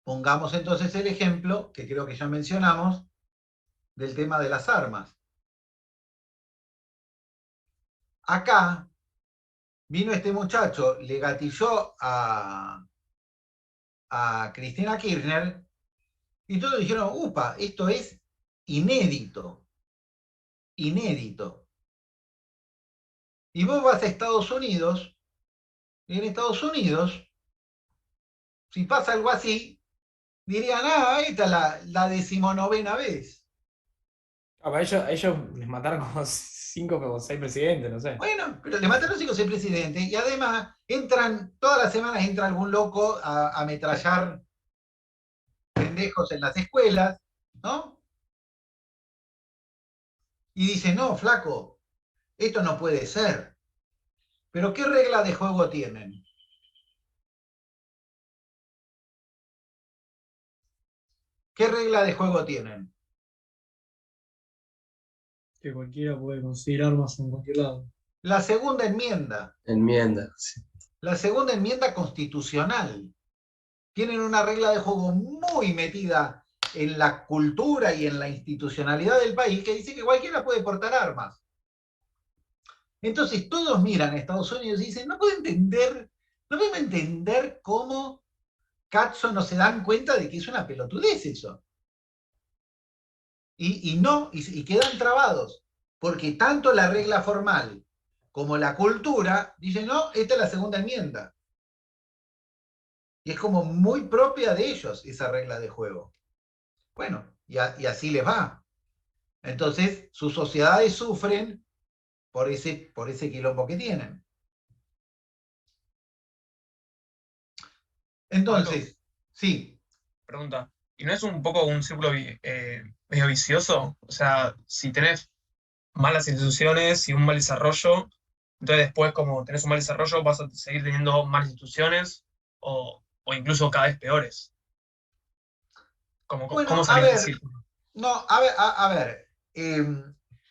S1: Pongamos entonces el ejemplo, que creo que ya mencionamos, del tema de las armas. acá vino este muchacho, le gatilló a Cristina Kirchner, y todos dijeron, upa, esto es inédito, inédito. Y vos vas a Estados Unidos, y en Estados Unidos, si pasa algo así, dirían, esta es la 19ª vez.
S10: Ellos les mataron como 5 o 6 presidentes, no sé.
S1: Bueno, pero le mataron 5 o 6 presidentes, y además todas las semanas entra algún loco a ametrallar pendejos en las escuelas, ¿no? Y dice, no, flaco, esto no puede ser. Pero ¿qué regla de juego tienen? ¿Qué regla de juego tienen?
S11: Que cualquiera puede conseguir armas en cualquier lado.
S1: La segunda enmienda.
S2: Enmienda, sí.
S1: La segunda enmienda constitucional. Tienen una regla de juego muy metida en la cultura y en la institucionalidad del país que dice que cualquiera puede portar armas. Entonces todos miran a Estados Unidos y dicen, no puedo entender cómo Katzo no se dan cuenta de que es una pelotudez eso. Y quedan trabados, porque tanto la regla formal como la cultura dicen, no, esta es la segunda enmienda. Y es como muy propia de ellos esa regla de juego. Bueno, y así les va. Entonces, sus sociedades sufren por ese quilombo que tienen. Entonces, sí.
S12: Pregunta, ¿y no es un poco un círculo medio vicioso? O sea, si tenés malas instituciones y un mal desarrollo, entonces después como tenés un mal desarrollo vas a seguir teniendo malas instituciones o incluso cada vez peores.
S1: Bueno,
S12: ¿Cómo salir del círculo?
S1: No, a ver,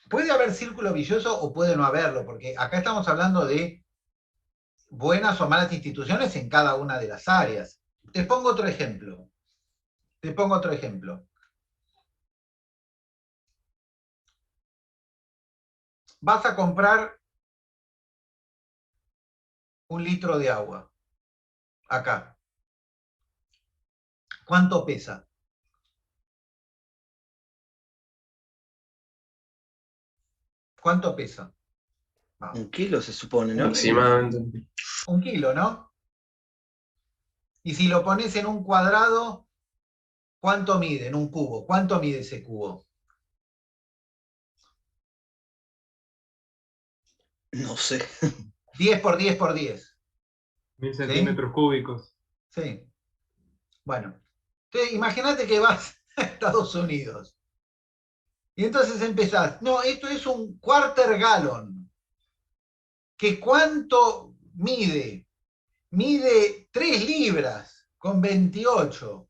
S1: puede haber círculo vicioso o puede no haberlo, porque acá estamos hablando de buenas o malas instituciones en cada una de las áreas. Te pongo otro ejemplo. Vas a comprar 1 litro de agua. Acá. ¿Cuánto pesa? ¿Cuánto pesa?
S5: 1 kilo se supone, ¿no?
S2: Aproximadamente.
S1: 1 kilo, ¿no? Y si lo pones en un cuadrado, ¿cuánto mide? En un cubo. ¿Cuánto mide ese cubo?
S5: No sé.
S1: 10 por 10 por 10.
S9: 1000 centímetros cúbicos.
S1: Sí. Bueno. Entonces, imagínate que vas a Estados Unidos. Y entonces empezás, no, esto es un quarter gallon. ¿Que cuánto mide? Mide 3 libras con 28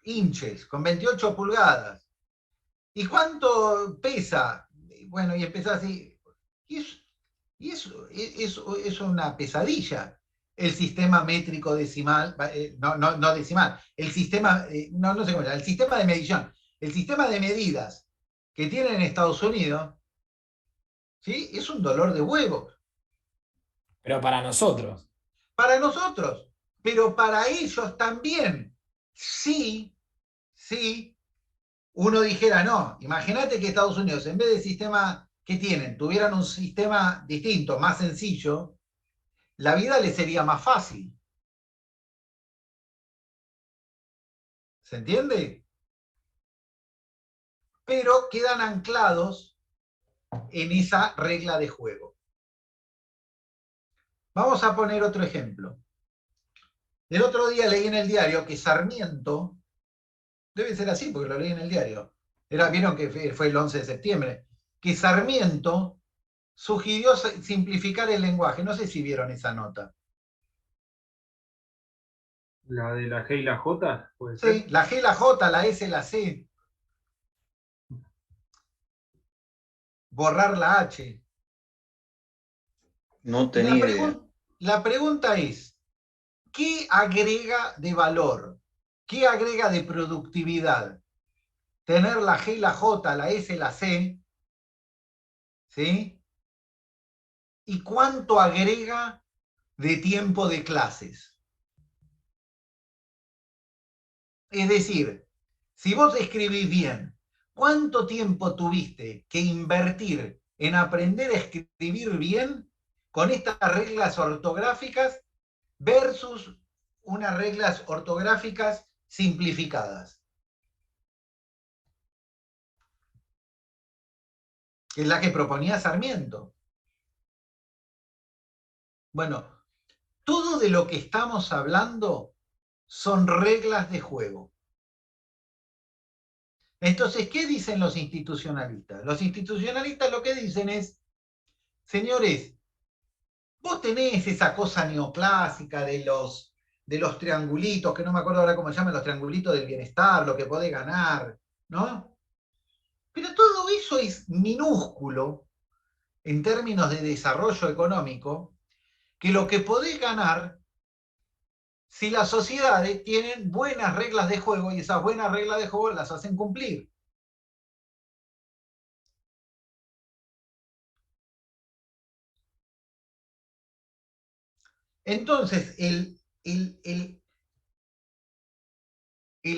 S1: inches, con 28 pulgadas. ¿Y cuánto pesa? Bueno, y empezás así. Y eso es una pesadilla. El sistema métrico decimal, no decimal, el sistema, no sé cómo era, el sistema de medición, el sistema de medidas que tienen en Estados Unidos, ¿sí? Es un dolor de huevos.
S10: Pero para nosotros.
S1: Para nosotros, pero para ellos también. Sí, uno dijera, no, imagínate que Estados Unidos, en vez del sistema que tienen, tuvieran un sistema distinto, más sencillo, la vida les sería más fácil. ¿Se entiende? Pero quedan anclados en esa regla de juego. Vamos a poner otro ejemplo. El otro día leí en el diario que Sarmiento, debe ser así porque lo leí en el diario, vieron que fue el 11 de septiembre, que Sarmiento sugirió simplificar el lenguaje. No sé si vieron esa nota.
S9: ¿La de la G y la J? ¿Puede
S1: Sí,
S9: ser?
S1: la G, la J, la S, la C. Borrar la H.
S5: No tenía idea.
S1: La pregunta es, ¿qué agrega de valor? ¿Qué agrega de productividad? Tener la G, la J, la S, la C, ¿sí? y cuánto agrega de tiempo de clases. Es decir, si vos escribís bien, ¿cuánto tiempo tuviste que invertir en aprender a escribir bien con estas reglas ortográficas versus unas reglas ortográficas simplificadas? Que es la que proponía Sarmiento. Bueno, todo de lo que estamos hablando son reglas de juego. Entonces, ¿qué dicen los institucionalistas? Los institucionalistas lo que dicen es, señores, vos tenés esa cosa neoclásica de los triangulitos, que no me acuerdo ahora cómo se llaman, los triangulitos del bienestar, lo que podés ganar, ¿no? Pero todo eso es minúsculo en términos de desarrollo económico, que lo que podés ganar si las sociedades tienen buenas reglas de juego y esas buenas reglas de juego las hacen cumplir. Entonces, el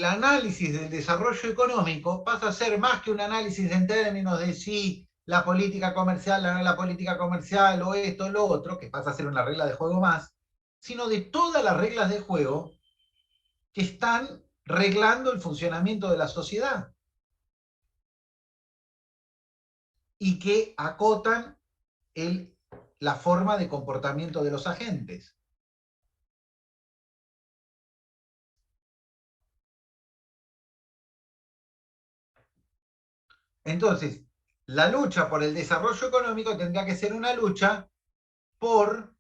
S1: análisis del desarrollo económico pasa a ser más que un análisis en términos de si la política comercial, la política comercial, o esto, lo otro, que pasa a ser una regla de juego más, sino de todas las reglas de juego que están reglando el funcionamiento de la sociedad y que acotan la forma de comportamiento de los agentes. Entonces, la lucha por el desarrollo económico tendría que ser una lucha por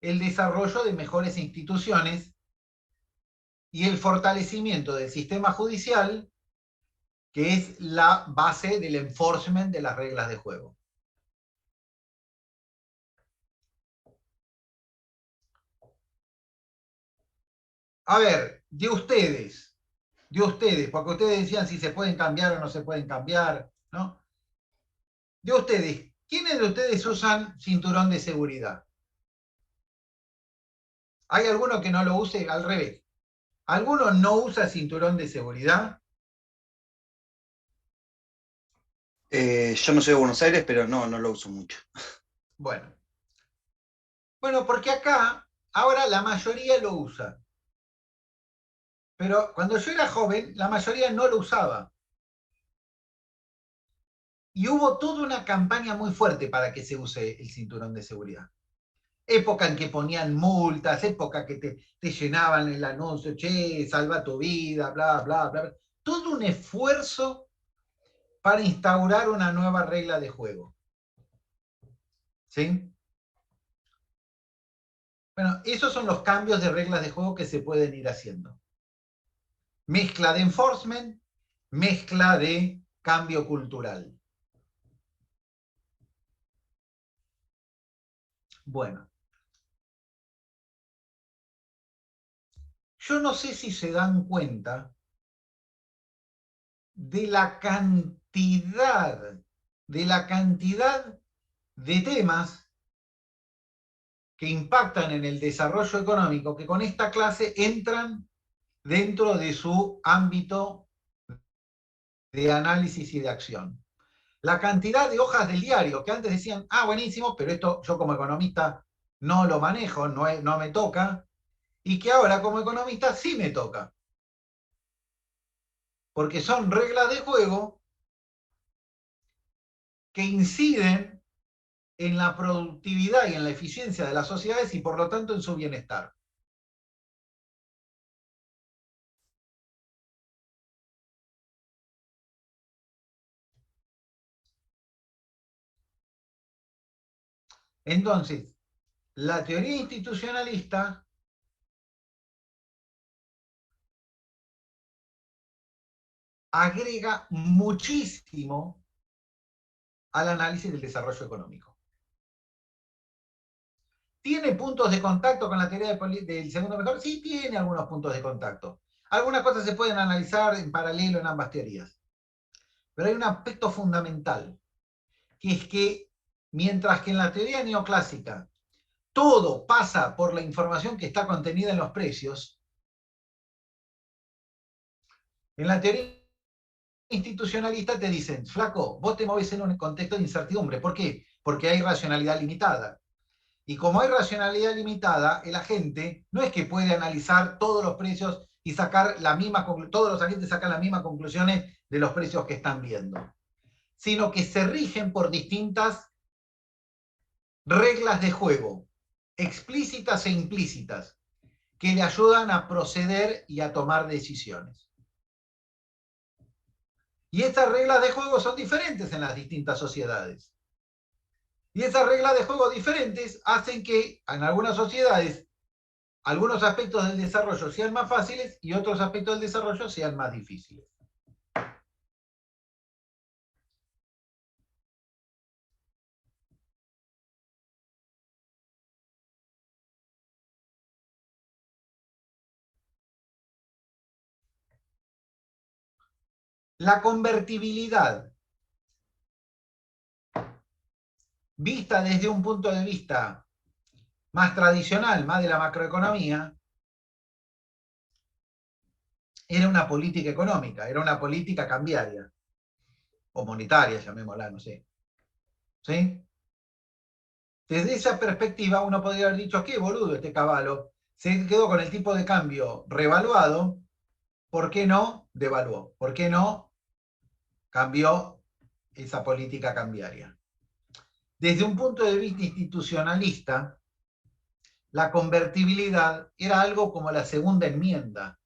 S1: el desarrollo de mejores instituciones y el fortalecimiento del sistema judicial, que es la base del enforcement de las reglas de juego. A ver, de ustedes, porque ustedes decían si se pueden cambiar o no se pueden cambiar, ¿no? De ustedes, ¿quiénes de ustedes usan cinturón de seguridad? ¿Hay alguno que no lo use? Al revés. ¿Alguno no usa cinturón de seguridad?
S5: Yo no soy de Buenos Aires, pero no lo uso mucho.
S1: Bueno. Bueno, porque acá, ahora la mayoría lo usa. Pero cuando yo era joven, la mayoría no lo usaba. Y hubo toda una campaña muy fuerte para que se use el cinturón de seguridad. Época en que ponían multas, época que te llenaban el anuncio, che, salva tu vida, bla, bla, bla. Todo un esfuerzo para instaurar una nueva regla de juego. ¿Sí? Bueno, esos son los cambios de reglas de juego que se pueden ir haciendo. Mezcla de enforcement, mezcla de cambio cultural. Bueno. Yo no sé si se dan cuenta de la cantidad de temas que impactan en el desarrollo económico que con esta clase entran dentro de su ámbito de análisis y de acción. La cantidad de hojas del diario que antes decían, ah, buenísimo, pero esto yo como economista no lo manejo, no me toca, y que ahora como economista sí me toca. Porque son reglas de juego que inciden en la productividad y en la eficiencia de las sociedades y por lo tanto en su bienestar. Entonces, la teoría institucionalista agrega muchísimo al análisis del desarrollo económico. ¿Tiene puntos de contacto con la teoría del segundo mejor? Sí, tiene algunos puntos de contacto. Algunas cosas se pueden analizar en paralelo en ambas teorías. Pero hay un aspecto fundamental, que es que mientras que en la teoría neoclásica todo pasa por la información que está contenida en los precios, en la teoría institucionalista te dicen, flaco, vos te movés en un contexto de incertidumbre. ¿Por qué? Porque hay racionalidad limitada. Y como hay racionalidad limitada, el agente no es que puede analizar todos los precios y sacar la misma, todos los agentes sacan las mismas conclusiones de los precios que están viendo, sino que se rigen por distintas reglas de juego, explícitas e implícitas, que le ayudan a proceder y a tomar decisiones. Y estas reglas de juego son diferentes en las distintas sociedades. Y esas reglas de juego diferentes hacen que en algunas sociedades algunos aspectos del desarrollo sean más fáciles y otros aspectos del desarrollo sean más difíciles. La convertibilidad, vista desde un punto de vista más tradicional, más de la macroeconomía, era una política económica, era una política cambiaria, o monetaria, llamémosla, no sé. ¿Sí? Desde esa perspectiva uno podría haber dicho, qué boludo este Cavallo, se quedó con el tipo de cambio revaluado, ¿por qué no devaluó? ¿Por qué no cambió esa política cambiaria? Desde un punto de vista institucionalista, la convertibilidad era algo como la segunda enmienda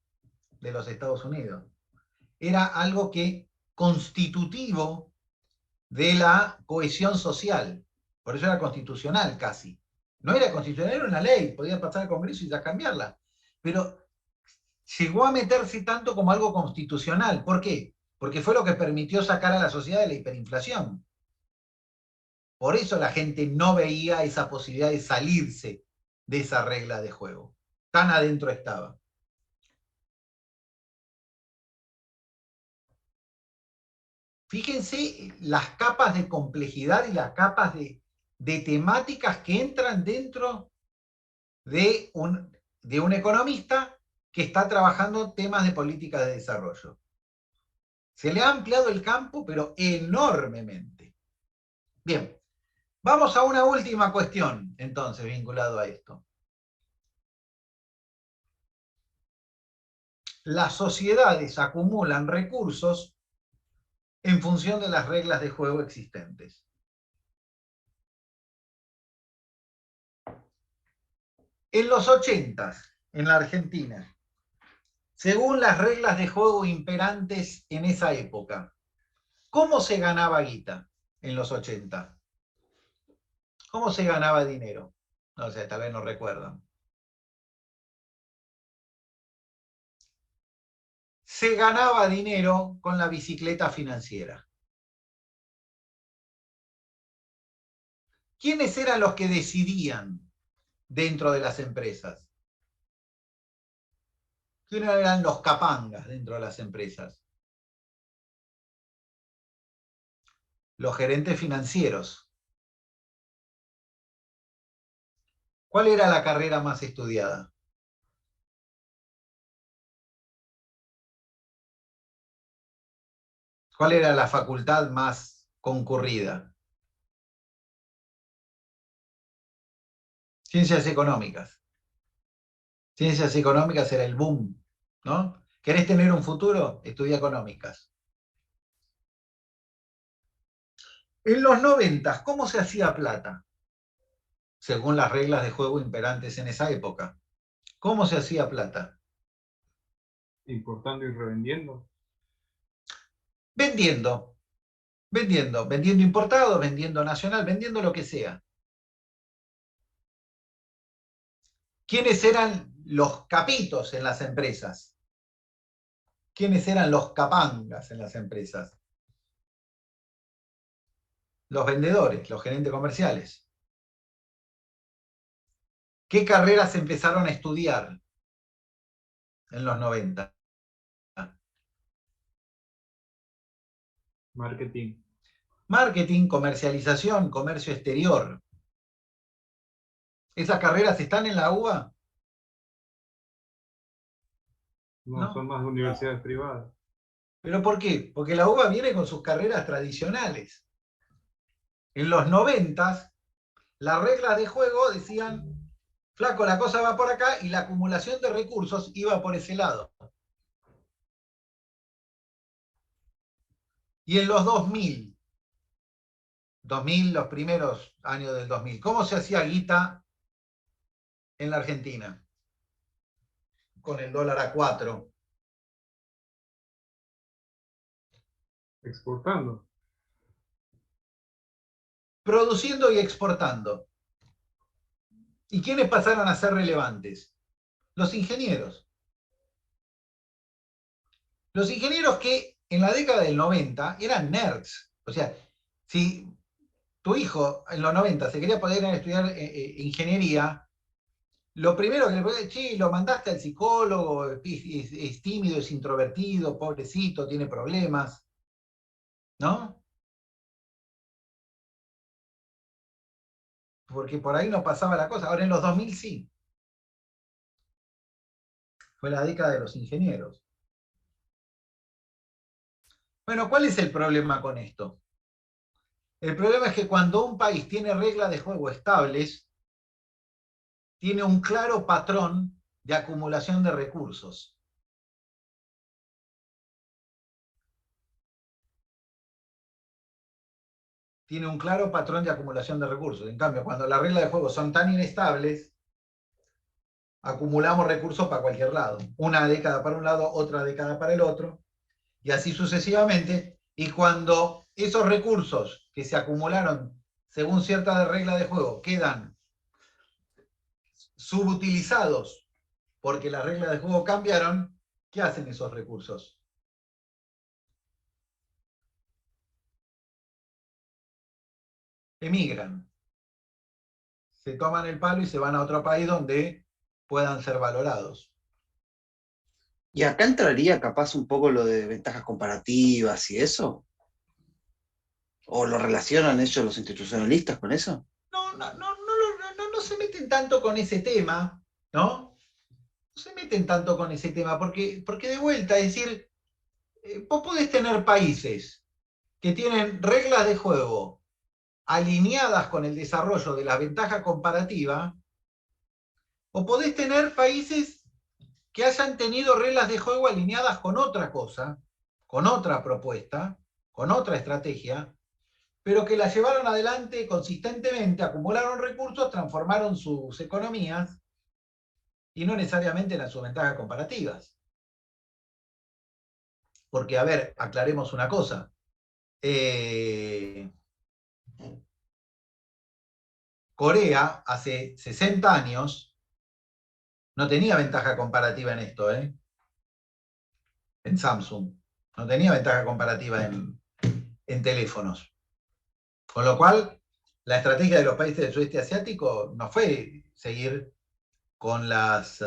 S1: de los Estados Unidos. Era algo que constitutivo de la cohesión social. Por eso era constitucional casi. No era constitucional, era una ley, podía pasar al Congreso y ya cambiarla. Pero llegó a meterse tanto como algo constitucional. ¿Por qué? Porque fue lo que permitió sacar a la sociedad de la hiperinflación. Por eso la gente no veía esa posibilidad de salirse de esa regla de juego. Tan adentro estaba. Fíjense las capas de complejidad y las capas de temáticas que entran dentro de un economista que está trabajando temas de política de desarrollo. Se le ha ampliado el campo, pero enormemente. Bien, vamos a una última cuestión, entonces, vinculado a esto. Las sociedades acumulan recursos en función de las reglas de juego existentes. En los 80, en la Argentina, según las reglas de juego imperantes en esa época, ¿cómo se ganaba guita en los 80? ¿Cómo se ganaba dinero? No sé, tal vez no recuerdan. Se ganaba dinero con la bicicleta financiera. ¿Quiénes eran los que decidían dentro de las empresas? ¿Quiénes eran los capangas dentro de las empresas? Los gerentes financieros. ¿Cuál era la carrera más estudiada? ¿Cuál era la facultad más concurrida? Ciencias económicas. Ciencias económicas era el boom, ¿no? ¿Querés tener un futuro? Estudia económicas. En los 90, ¿cómo se hacía plata? Según las reglas de juego imperantes en esa época. ¿Cómo se hacía plata?
S9: Importando y revendiendo.
S1: Vendiendo. Vendiendo importado, vendiendo nacional, vendiendo lo que sea. ¿Quiénes eran los capitos en las empresas? ¿Quiénes eran los capangas en las empresas? Los vendedores, los gerentes comerciales. ¿Qué carreras empezaron a estudiar en los 90?
S9: Marketing.
S1: Marketing, comercialización, comercio exterior. ¿Esas carreras están en la UBA?
S9: No,
S1: ¿No?
S9: son más de universidades privadas.
S1: ¿Pero por qué? Porque la UBA viene con sus carreras tradicionales. En los 90, las reglas de juego decían, flaco, la cosa va por acá, y la acumulación de recursos iba por ese lado. Y en los 2000, los primeros años del 2000, ¿cómo se hacía guita en la Argentina? Con el dólar a 4.
S9: Exportando.
S1: Produciendo y exportando. ¿Y quiénes pasaron a ser relevantes? Los ingenieros. Los ingenieros que en la década del 90 eran nerds. O sea, si tu hijo en los 90 se quería poder estudiar ingeniería, lo primero que le puede decir, che, lo mandaste al psicólogo, es tímido, es introvertido, pobrecito, tiene problemas, ¿no? Porque por ahí no pasaba la cosa. Ahora en los 2000 sí. Fue la década de los ingenieros. Bueno, ¿cuál es el problema con esto? El problema es que cuando un país tiene reglas de juego estables, tiene un claro patrón de acumulación de recursos. Tiene un claro patrón de acumulación de recursos. En cambio, cuando las reglas de juego son tan inestables, acumulamos recursos para cualquier lado. Una década para un lado, otra década para el otro, y así sucesivamente. Y cuando esos recursos que se acumularon según ciertas reglas de juego quedan subutilizados porque las reglas de juego cambiaron, ¿qué hacen esos recursos? Emigran. Se toman el palo y se van a otro país donde puedan ser valorados.
S5: Y acá entraría capaz un poco lo de ventajas comparativas y eso. ¿O lo relacionan ellos los institucionalistas con eso?
S1: No se meten tanto con ese tema, ¿no? No se meten tanto con ese tema, porque de vuelta, es decir, vos podés tener países que tienen reglas de juego alineadas con el desarrollo de la ventaja comparativa, o podés tener países que hayan tenido reglas de juego alineadas con otra cosa, con otra propuesta, con otra estrategia, pero que la llevaron adelante consistentemente, acumularon recursos, transformaron sus economías y no necesariamente eran sus ventajas comparativas. Porque, a ver, aclaremos una cosa. Corea, hace 60 años, no tenía ventaja comparativa en esto, en Samsung. No tenía ventaja comparativa en teléfonos. Con lo cual, la estrategia de los países del sudeste asiático no fue seguir con las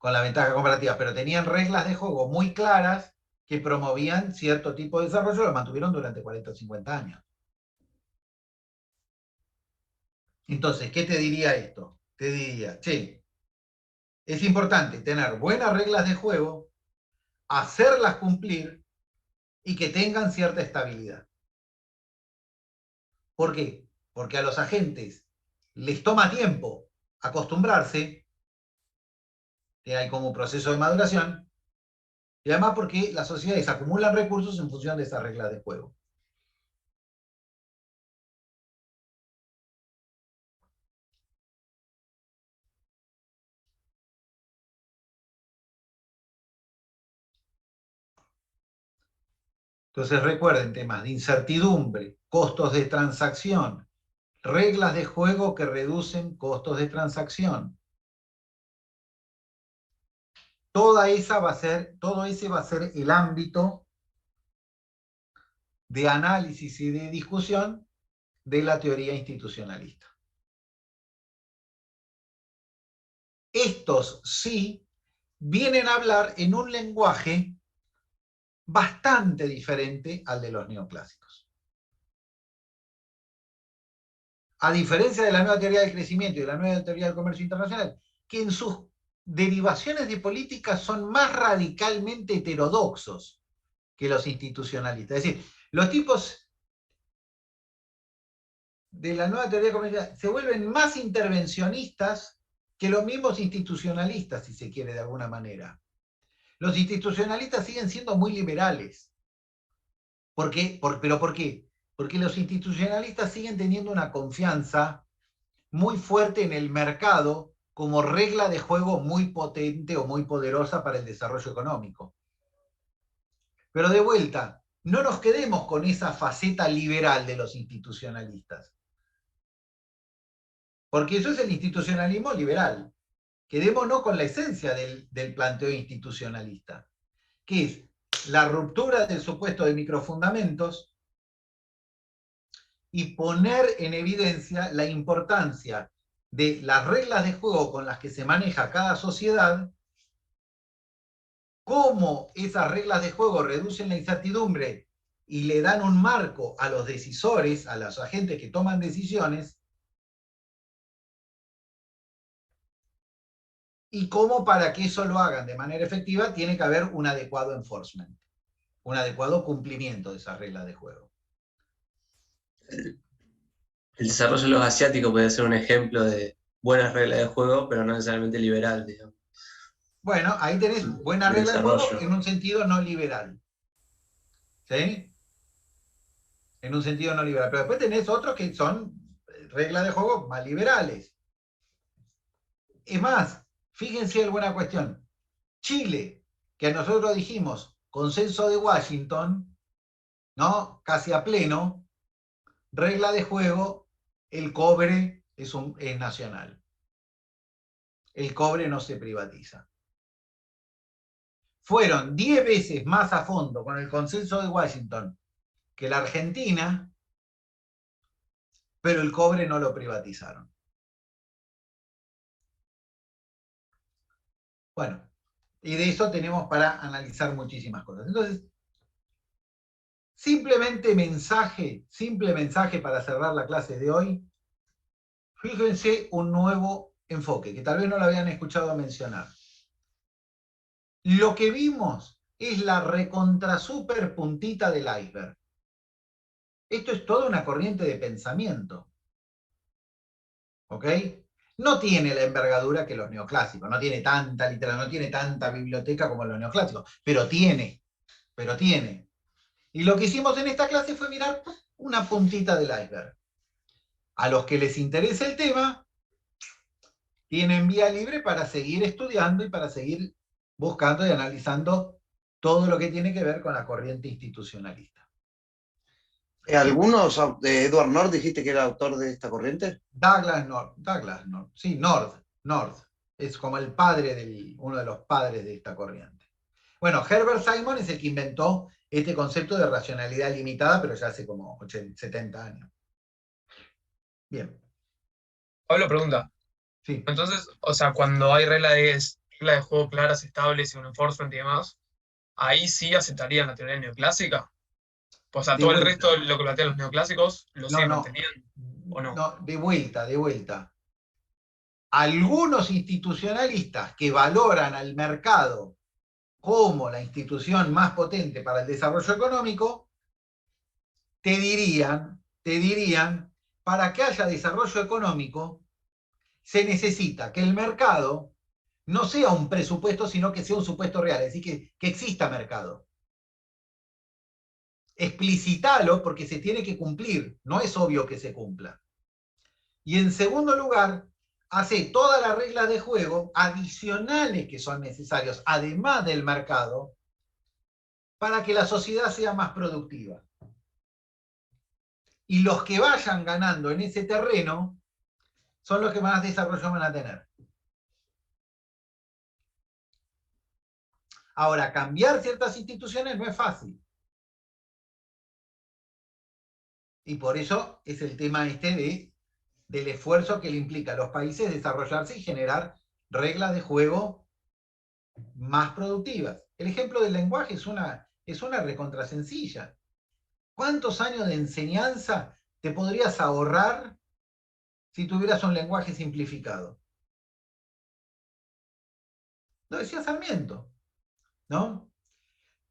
S1: ventajas comparativas, pero tenían reglas de juego muy claras que promovían cierto tipo de desarrollo, lo mantuvieron durante 40 o 50 años. Entonces, ¿qué te diría esto? Te diría, che, es importante tener buenas reglas de juego, hacerlas cumplir y que tengan cierta estabilidad. ¿Por qué? Porque a los agentes les toma tiempo acostumbrarse, que hay como un proceso de maduración, y además porque las sociedades acumulan recursos en función de esas reglas de juego. Entonces recuerden temas de incertidumbre, costos de transacción, reglas de juego que reducen costos de transacción. Todo ese va a ser el ámbito de análisis y de discusión de la teoría institucionalista. Estos sí vienen a hablar en un lenguaje bastante diferente al de los neoclásicos. a diferencia de la nueva teoría del crecimiento y de la nueva teoría del comercio internacional, que en sus derivaciones de política son más radicalmente heterodoxos que los institucionalistas. Es decir, los tipos de la nueva teoría comercial se vuelven más intervencionistas que los mismos institucionalistas, si se quiere, de alguna manera. Los institucionalistas siguen siendo muy liberales. ¿Por qué? ¿Pero por qué? Porque los institucionalistas siguen teniendo una confianza muy fuerte en el mercado como regla de juego muy potente o muy poderosa para el desarrollo económico. Pero de vuelta, no nos quedemos con esa faceta liberal de los institucionalistas. Porque eso es el institucionalismo liberal. Quedémonos con la esencia del planteo institucionalista, que es la ruptura del supuesto de microfundamentos y poner en evidencia la importancia de las reglas de juego con las que se maneja cada sociedad, cómo esas reglas de juego reducen la incertidumbre y le dan un marco a los decisores, a los agentes que toman decisiones, y cómo para que eso lo hagan de manera efectiva tiene que haber un adecuado enforcement, un adecuado cumplimiento de esas reglas de juego.
S2: El desarrollo de los asiáticos puede ser un ejemplo de buenas reglas de juego, pero no necesariamente liberal, digamos.
S1: Bueno, ahí tenés buenas reglas de juego en un sentido no liberal. ¿Sí? En un sentido no liberal. Pero después tenés otros que son reglas de juego más liberales. Es más, fíjense en buena cuestión. Chile, que nosotros dijimos consenso de Washington, ¿no? Casi a pleno, regla de juego, el cobre es nacional. El cobre no se privatiza. Fueron 10 veces más a fondo con el consenso de Washington que la Argentina, pero el cobre no lo privatizaron. Bueno, y de eso tenemos para analizar muchísimas cosas. Entonces, simple mensaje para cerrar la clase de hoy. Fíjense un nuevo enfoque, que tal vez no lo habían escuchado mencionar. Lo que vimos es la recontra super puntita del iceberg. Esto es toda una corriente de pensamiento. ¿Ok? No tiene la envergadura que los neoclásicos, no tiene tanta literatura, no tiene tanta biblioteca como los neoclásicos, pero tiene. Y lo que hicimos en esta clase fue mirar una puntita del iceberg. A los que les interese el tema, tienen vía libre para seguir estudiando y para seguir buscando y analizando todo lo que tiene que ver con la corriente institucionalista.
S5: ¿Algunos de Edward North dijiste que era autor de esta corriente?
S1: Douglas North. Sí, North. Es como el padre uno de los padres de esta corriente. Bueno, Herbert Simon es el que inventó este concepto de racionalidad limitada, pero ya hace como 70 años. Bien.
S12: Pablo pregunta.
S1: Sí.
S12: Entonces, o sea, cuando hay reglas de juego claras, estables y un enforcement y demás, ahí sí aceptarían la teoría neoclásica. O sea, todo el resto, lo que plantean los neoclásicos, lo siguen manteniendo, ¿o no?
S1: No, de vuelta. Algunos institucionalistas que valoran al mercado como la institución más potente para el desarrollo económico, te dirían, para que haya desarrollo económico, se necesita que el mercado no sea un presupuesto, sino que sea un supuesto real, es decir, que exista mercado. Explicítalo porque se tiene que cumplir, no es obvio que se cumpla. Y en segundo lugar, hace todas las reglas de juego adicionales que son necesarios, además del mercado, para que la sociedad sea más productiva. Y los que vayan ganando en ese terreno son los que más desarrollo van a tener. Ahora, cambiar ciertas instituciones no es fácil. Y por eso es el tema del esfuerzo que le implica a los países desarrollarse y generar reglas de juego más productivas. El ejemplo del lenguaje es una recontra sencilla. ¿Cuántos años de enseñanza te podrías ahorrar si tuvieras un lenguaje simplificado? Lo decía Sarmiento, ¿no?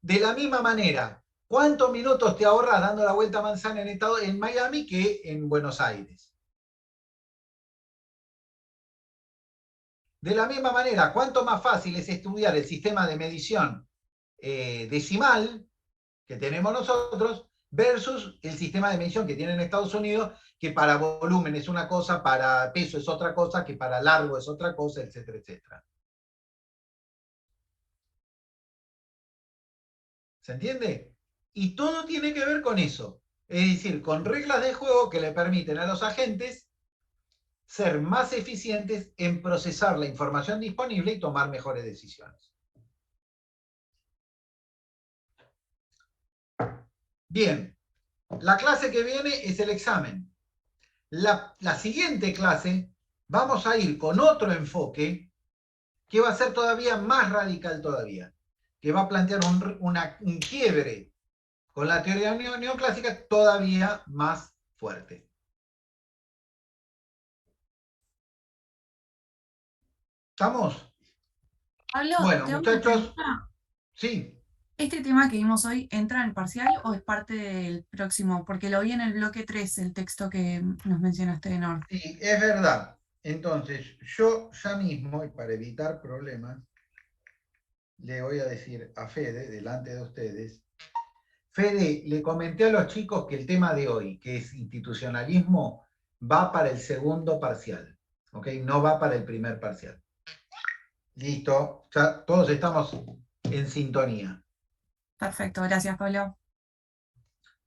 S1: De la misma manera, ¿cuántos minutos te ahorras dando la vuelta a manzana en Miami que en Buenos Aires? De la misma manera, ¿cuánto más fácil es estudiar el sistema de medición decimal que tenemos nosotros versus el sistema de medición que tienen en Estados Unidos, que para volumen es una cosa, para peso es otra cosa, que para largo es otra cosa, etcétera, etcétera? ¿Se entiende? Y todo tiene que ver con eso. Es decir, con reglas de juego que le permiten a los agentes ser más eficientes en procesar la información disponible y tomar mejores decisiones. Bien, la clase que viene es el examen. La siguiente clase vamos a ir con otro enfoque que va a ser todavía más radical todavía, que va a plantear un quiebre con la teoría neoclásica todavía más fuerte. ¿Estamos?
S13: Pablo,
S1: Bueno,
S13: te hago una
S1: muchachos,
S13: pregunta.
S1: sí.
S13: ¿Este tema que vimos hoy entra en el parcial o es parte del próximo? Porque lo vi en el bloque 3, el texto que nos mencionaste de Nord.
S1: Sí, es verdad. Entonces, yo ya mismo, y para evitar problemas, le voy a decir a Fede, delante de ustedes, Fede, le comenté a los chicos que el tema de hoy, que es institucionalismo, va para el segundo parcial, ¿ok? No va para el primer parcial. Listo, ya todos estamos en sintonía.
S13: Perfecto, gracias, Pablo.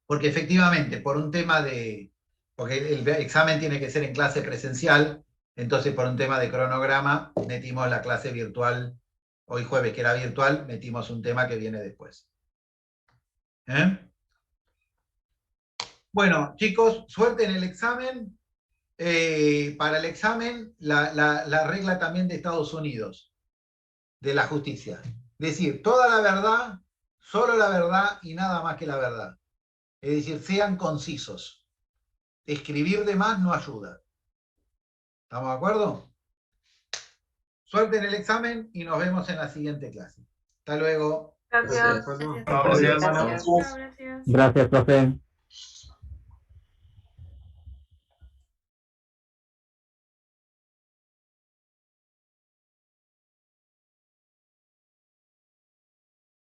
S1: Porque efectivamente, por un tema de... Porque el examen tiene que ser en clase presencial, entonces por un tema de cronograma metimos la clase virtual, hoy jueves que era virtual, metimos un tema que viene después. Bueno, chicos, suerte en el examen. Para el examen, la regla también de Estados Unidos, de la justicia. Es decir, toda la verdad, solo la verdad y nada más que la verdad. Es decir, sean concisos. Escribir de más no ayuda. ¿Estamos de acuerdo? Suerte en el examen y nos vemos en la siguiente clase. Hasta luego.
S14: Gracias.
S2: Gracias.
S14: Gracias.
S4: Gracias, profe.